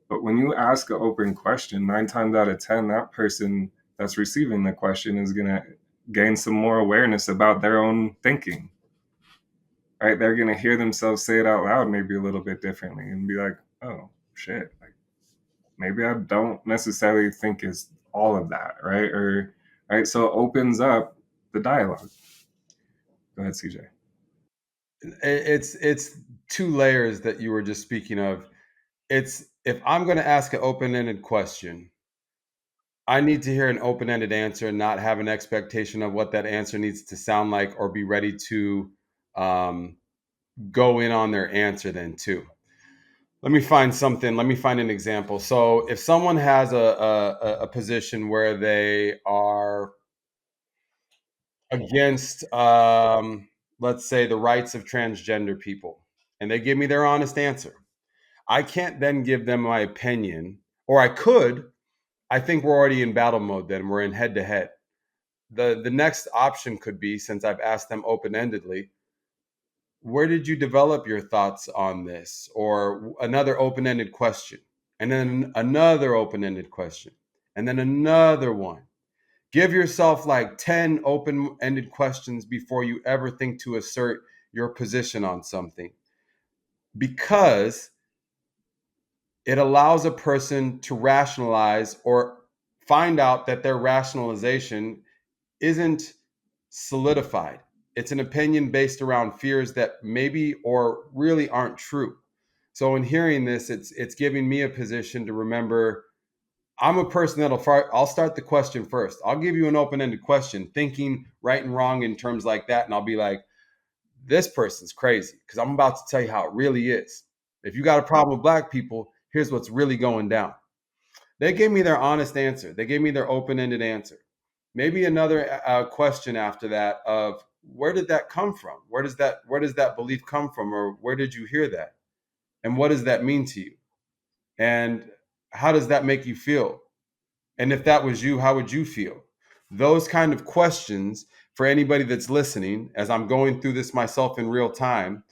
But when you ask an open question, 9 times out of 10, that person that's receiving the question is going to gain some more awareness about their own thinking. Right? They're going to hear themselves say it out loud, maybe a little bit differently, and be like, "Oh shit! Like maybe I don't necessarily think it's all of that, right?" Or right. So it opens up the dialogue. Go ahead, CJ. It's two layers that you were just speaking of. It's if I'm going to ask an open-ended question, I need to hear an open-ended answer and not have an expectation of what that answer needs to sound like or be ready to um, go in on their answer then too. Let me find something. Let me find an example. So if someone has a position where they are against, let's say, the rights of transgender people, and they give me their honest answer, I can't then give them my opinion, or I could. I think we're already in battle mode then. We're in head to head. The next option could be, since I've asked them open-endedly, where did you develop your thoughts on this? Or another open-ended question. And then another open-ended question. And then another one. Give yourself like 10 open-ended questions before you ever think to assert your position on something. Because it allows a person to rationalize or find out that their rationalization isn't solidified. It's an opinion based around fears that maybe or really aren't true. So in hearing this, it's giving me a position to remember I'm a person I'll start the question first. I'll give you an open-ended question, thinking right and wrong in terms like that, and I'll be like, this person's crazy because I'm about to tell you how it really is. If you got a problem with black people, here's what's really going down. They gave me their honest answer. They gave me their open-ended answer. Maybe another question after that of where did that come from? Where does that belief come from, or where did you hear that? And what does that mean to you? And how does that make you feel? And if that was you, how would you feel? Those kind of questions for anybody that's listening, as I'm going through this myself in real time,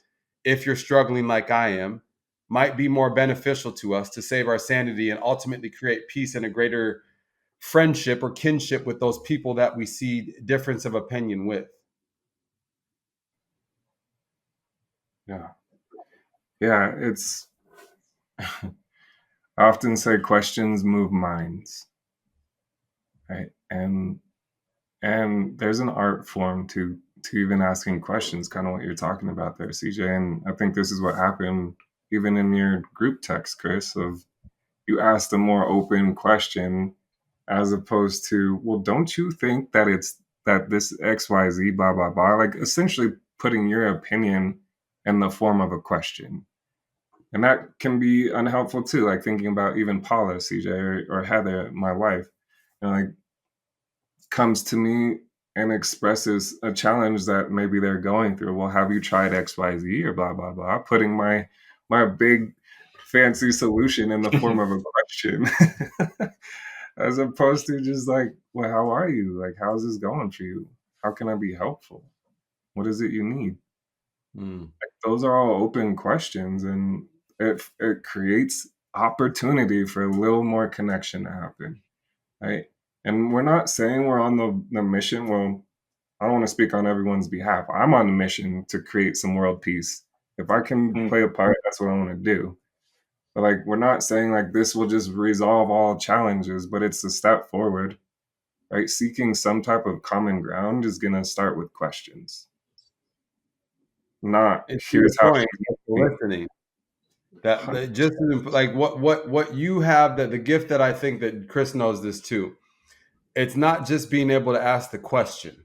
if you're struggling like I am, might be more beneficial to us to save our sanity and ultimately create peace and a greater friendship or kinship with those people that we see difference of opinion with. Yeah. Yeah. I often say questions move minds, right? And there's an art form to even asking questions, kind of what you're talking about there, CJ. And I think this is what happened even in your group text, Chris, of you asked a more open question as opposed to, well, don't you think that it's that this XYZ, blah, blah, blah, like essentially putting your opinion in the form of a question. And that can be unhelpful too, like thinking about even Paula, CJ, or Heather, my wife, like comes to me and expresses a challenge that maybe they're going through. Well, have you tried XYZ or blah blah blah? Putting my big fancy solution in the form of a question. As opposed to just like, well, how are you? Like, how's this going for you? How can I be helpful? What is it you need? Mm. Like, those are all open questions, and it creates opportunity for a little more connection to happen, right? And we're not saying we're on the mission. Well, I don't want to speak on everyone's behalf. I'm on a mission to create some world peace. If I can Mm. play a part, that's what I want to do. But like, we're not saying like this will just resolve all challenges, but it's a step forward, right? Seeking some type of common ground is going to start with questions, not And to your here's how point, things need to be. listening. That just like what you have, that the gift that I think that Chris knows this too. It's not just being able to ask the question.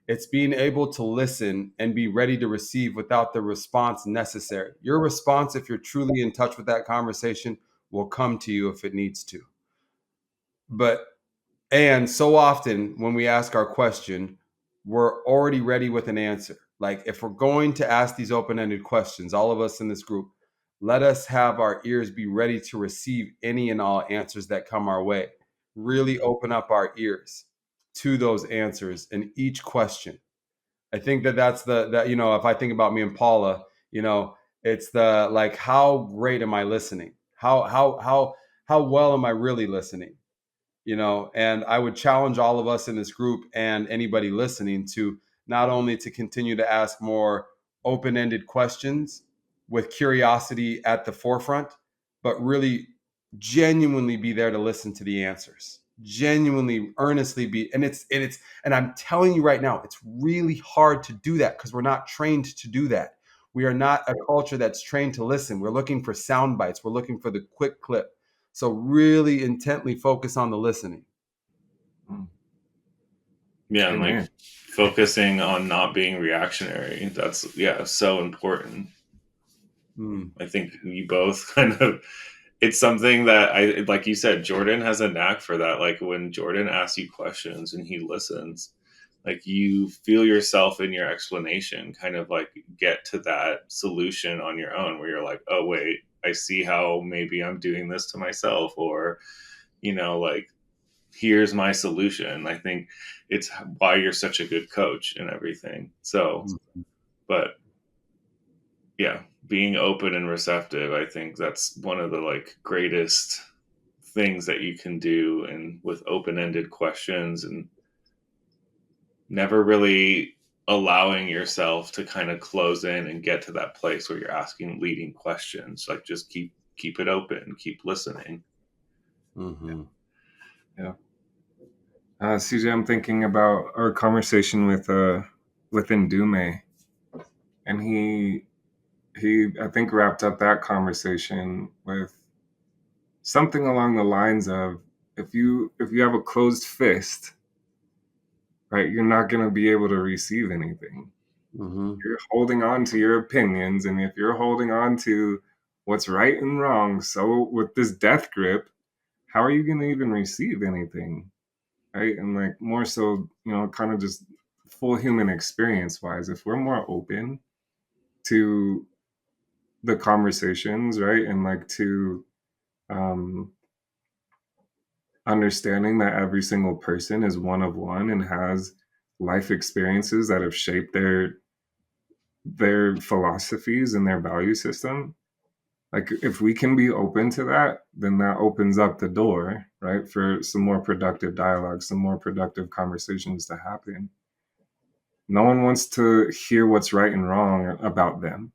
It's being able to listen and be ready to receive without the response necessary. Your response, if you're truly in touch with that conversation, will come to you if it needs to. And so often when we ask our question, we're already ready with an answer. Like if we're going to ask these open-ended questions, all of us in this group, let us have our ears be ready to receive any and all answers that come our way. Really open up our ears to those answers in each question. I think that's that, if I think about me and Paula, it's the like, how great am I listening? How well am I really listening? And I would challenge all of us in this group and anybody listening to not only to continue to ask more open-ended questions with curiosity at the forefront, but really genuinely be there to listen to the answers, genuinely earnestly be. And I'm telling you right now, it's really hard to do that because we're not trained to do that. We are not a culture that's trained to listen. We're looking for sound bites. We're looking for the quick clip. So really intently focus on the listening. Yeah, and like Amen. focusing on not being reactionary. That's so important. I think you both kind of, it's something that like you said, Jordan has a knack for that. Like when Jordan asks you questions and he listens, like you feel yourself in your explanation kind of like get to that solution on your own where you're like, oh wait, I see how maybe I'm doing this to myself, or like here's my solution. I think it's why you're such a good coach and everything. So, but yeah, being open and receptive, I think that's one of the like greatest things that you can do, and with open-ended questions and never really allowing yourself to kind of close in and get to that place where you're asking leading questions. Like just keep it open, keep listening. Mm-hmm. Yeah. CJ, I'm thinking about our conversation with Ndume, and he I think wrapped up that conversation with something along the lines of, if you have a closed fist, right, you're not going to be able to receive anything. Mm-hmm. You're holding on to your opinions, and if you're holding on to what's right and wrong, so with this death grip, how are you going to even receive anything? Right? And like more so, kind of just full human experience wise, if we're more open to the conversations, right, and like to um, understanding that every single person is one of one and has life experiences that have shaped their philosophies and their value system. Like if we can be open to that, then that opens up the door, right, for some more productive dialogue, some more productive conversations to happen. No one wants to hear what's right and wrong about them.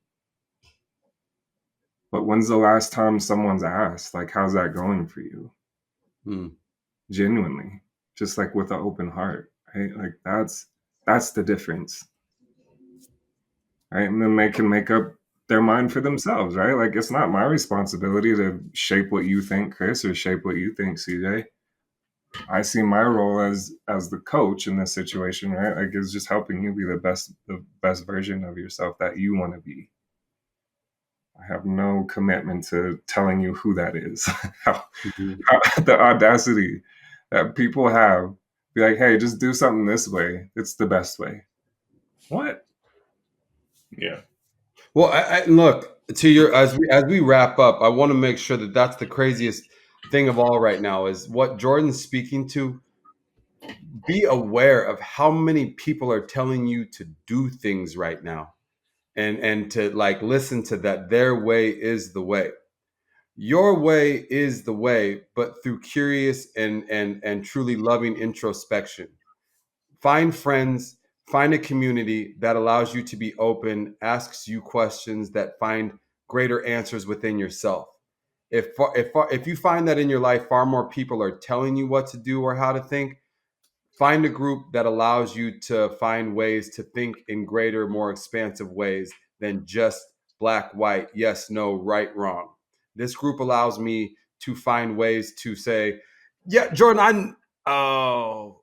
But when's the last time someone's asked, like, how's that going for you? Genuinely, just like with an open heart, right? Like that's the difference, right? And then they can make up their mind for themselves, right? Like it's not my responsibility to shape what you think, Chris, or shape what you think, CJ. I see my role as the coach in this situation, right? Like it's just helping you be the best version of yourself that you want to be. I have no commitment to telling you who that is. how, the audacity that people have, be like, hey, just do something this way. It's the best way. What? Yeah. Well, look to your as we wrap up. I want to make sure that that's the craziest thing of all right now is what Jordan's speaking to. Be aware of how many people are telling you to do things right now, and to like listen to that. Their way is the way. Your way is the way, but through curious and truly loving introspection. Find friends, find a community that allows you to be open, asks you questions that find greater answers within yourself. If you find that in your life far more people are telling you what to do or how to think, find a group that allows you to find ways to think in greater, more expansive ways than just black, white, yes, no, right, wrong. This group allows me to find ways to say, yeah, Jordan, oh,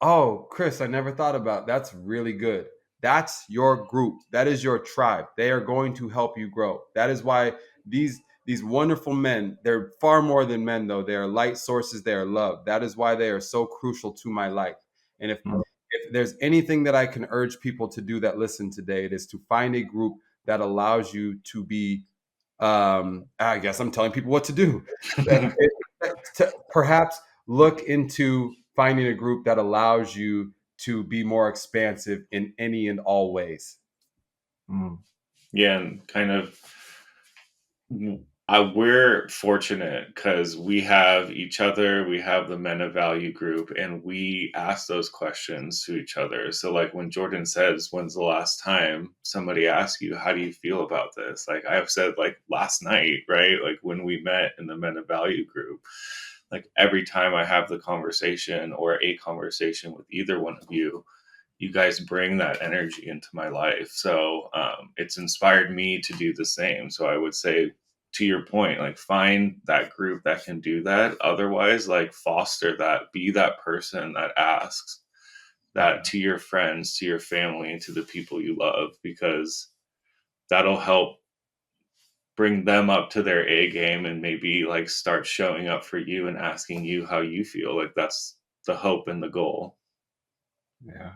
oh, Chris, I never thought about that's really good. That's your group. That is your tribe. They are going to help you grow. That is why these these wonderful men. They're far more than men, though. They are light sources. They are love. That is why they are so crucial to my life. And if there's anything that I can urge people to do that listen today, it is to find a group that allows you to be, I guess I'm telling people what to do. To perhaps look into finding a group that allows you to be more expansive in any and all ways. Yeah, and kind of we're fortunate because we have each other, we have the Men of Value group, and we ask those questions to each other. So like when Jordan says, when's the last time somebody asked you, how do you feel about this? Like I've said, like last night, right? Like when we met in the Men of Value group, like every time I have the conversation or a conversation with either one of you, you guys bring that energy into my life. So it's inspired me to do the same. So I would say, to your point, like find that group that can do that. Otherwise, like foster that, be that person that asks that to your friends, to your family, to the people you love, because that'll help bring them up to their A game and maybe like start showing up for you and asking you how you feel. Like that's the hope and the goal. Yeah.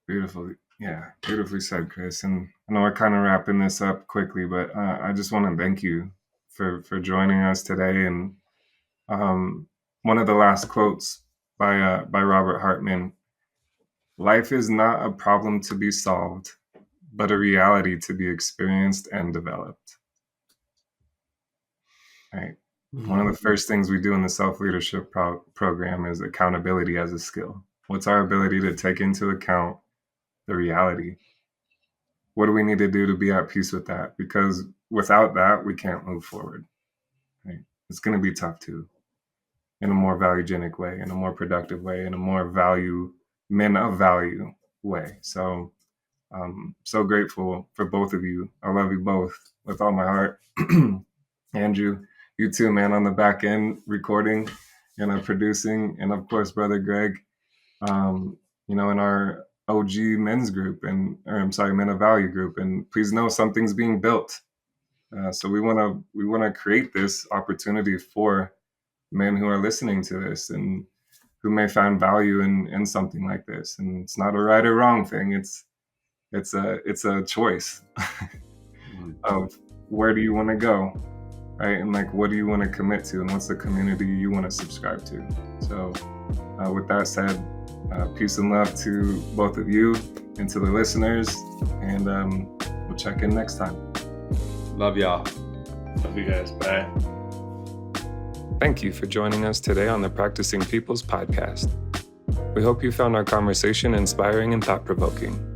Beautifully said, Chris. And I know we're kind of wrapping this up quickly, but I just want to thank you for joining us today. And one of the last quotes by Robert Hartman: "Life is not a problem to be solved, but a reality to be experienced and developed." Right. One of the first things we do in the self-leadership program is accountability as a skill. What's our ability to take into account the reality? What do we need to do to be at peace with that? Because without that, we can't move forward. Right? It's going to be tough too, in a more valuegenic way, in a more productive way, in a more men of value way. So so grateful for both of you. I love you both with all my heart. Andrew, you too, man, on the back end, recording and producing. And of course, brother Greg, in our OG men's group Men of Value group. And please know something's being built. So we want to create this opportunity for men who are listening to this and who may find value in something like this. And it's not a right or wrong thing. It's a choice of where do you want to go, right? And like, what do you want to commit to, and what's the community you want to subscribe to? So with that said, peace and love to both of you and to the listeners, and we'll check in next time. Love y'all. Love you guys. Bye. Thank you for joining us today on the Practicing People's podcast. We hope you found our conversation inspiring and thought-provoking.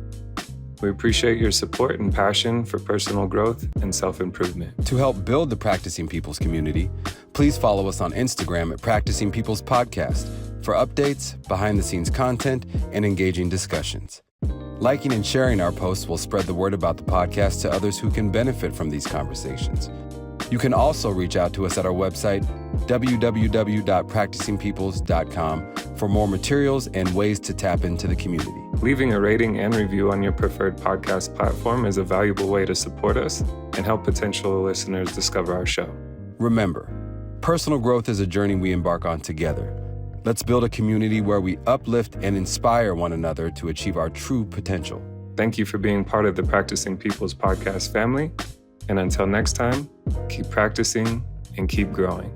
We appreciate your support and passion for personal growth and self-improvement. To help build the Practicing People's community, please follow us on Instagram at Practicing People's Podcast for updates, behind-the-scenes content, and engaging discussions. Liking and sharing our posts will spread the word about the podcast to others who can benefit from these conversations. You can also reach out to us at our website, www.practicingpeoples.com, for more materials and ways to tap into the community. Leaving a rating and review on your preferred podcast platform is a valuable way to support us and help potential listeners discover our show. Remember, personal growth is a journey we embark on together. Let's build a community where we uplift and inspire one another to achieve our true potential. Thank you for being part of the Practicing People's podcast family. And until next time, keep practicing and keep growing.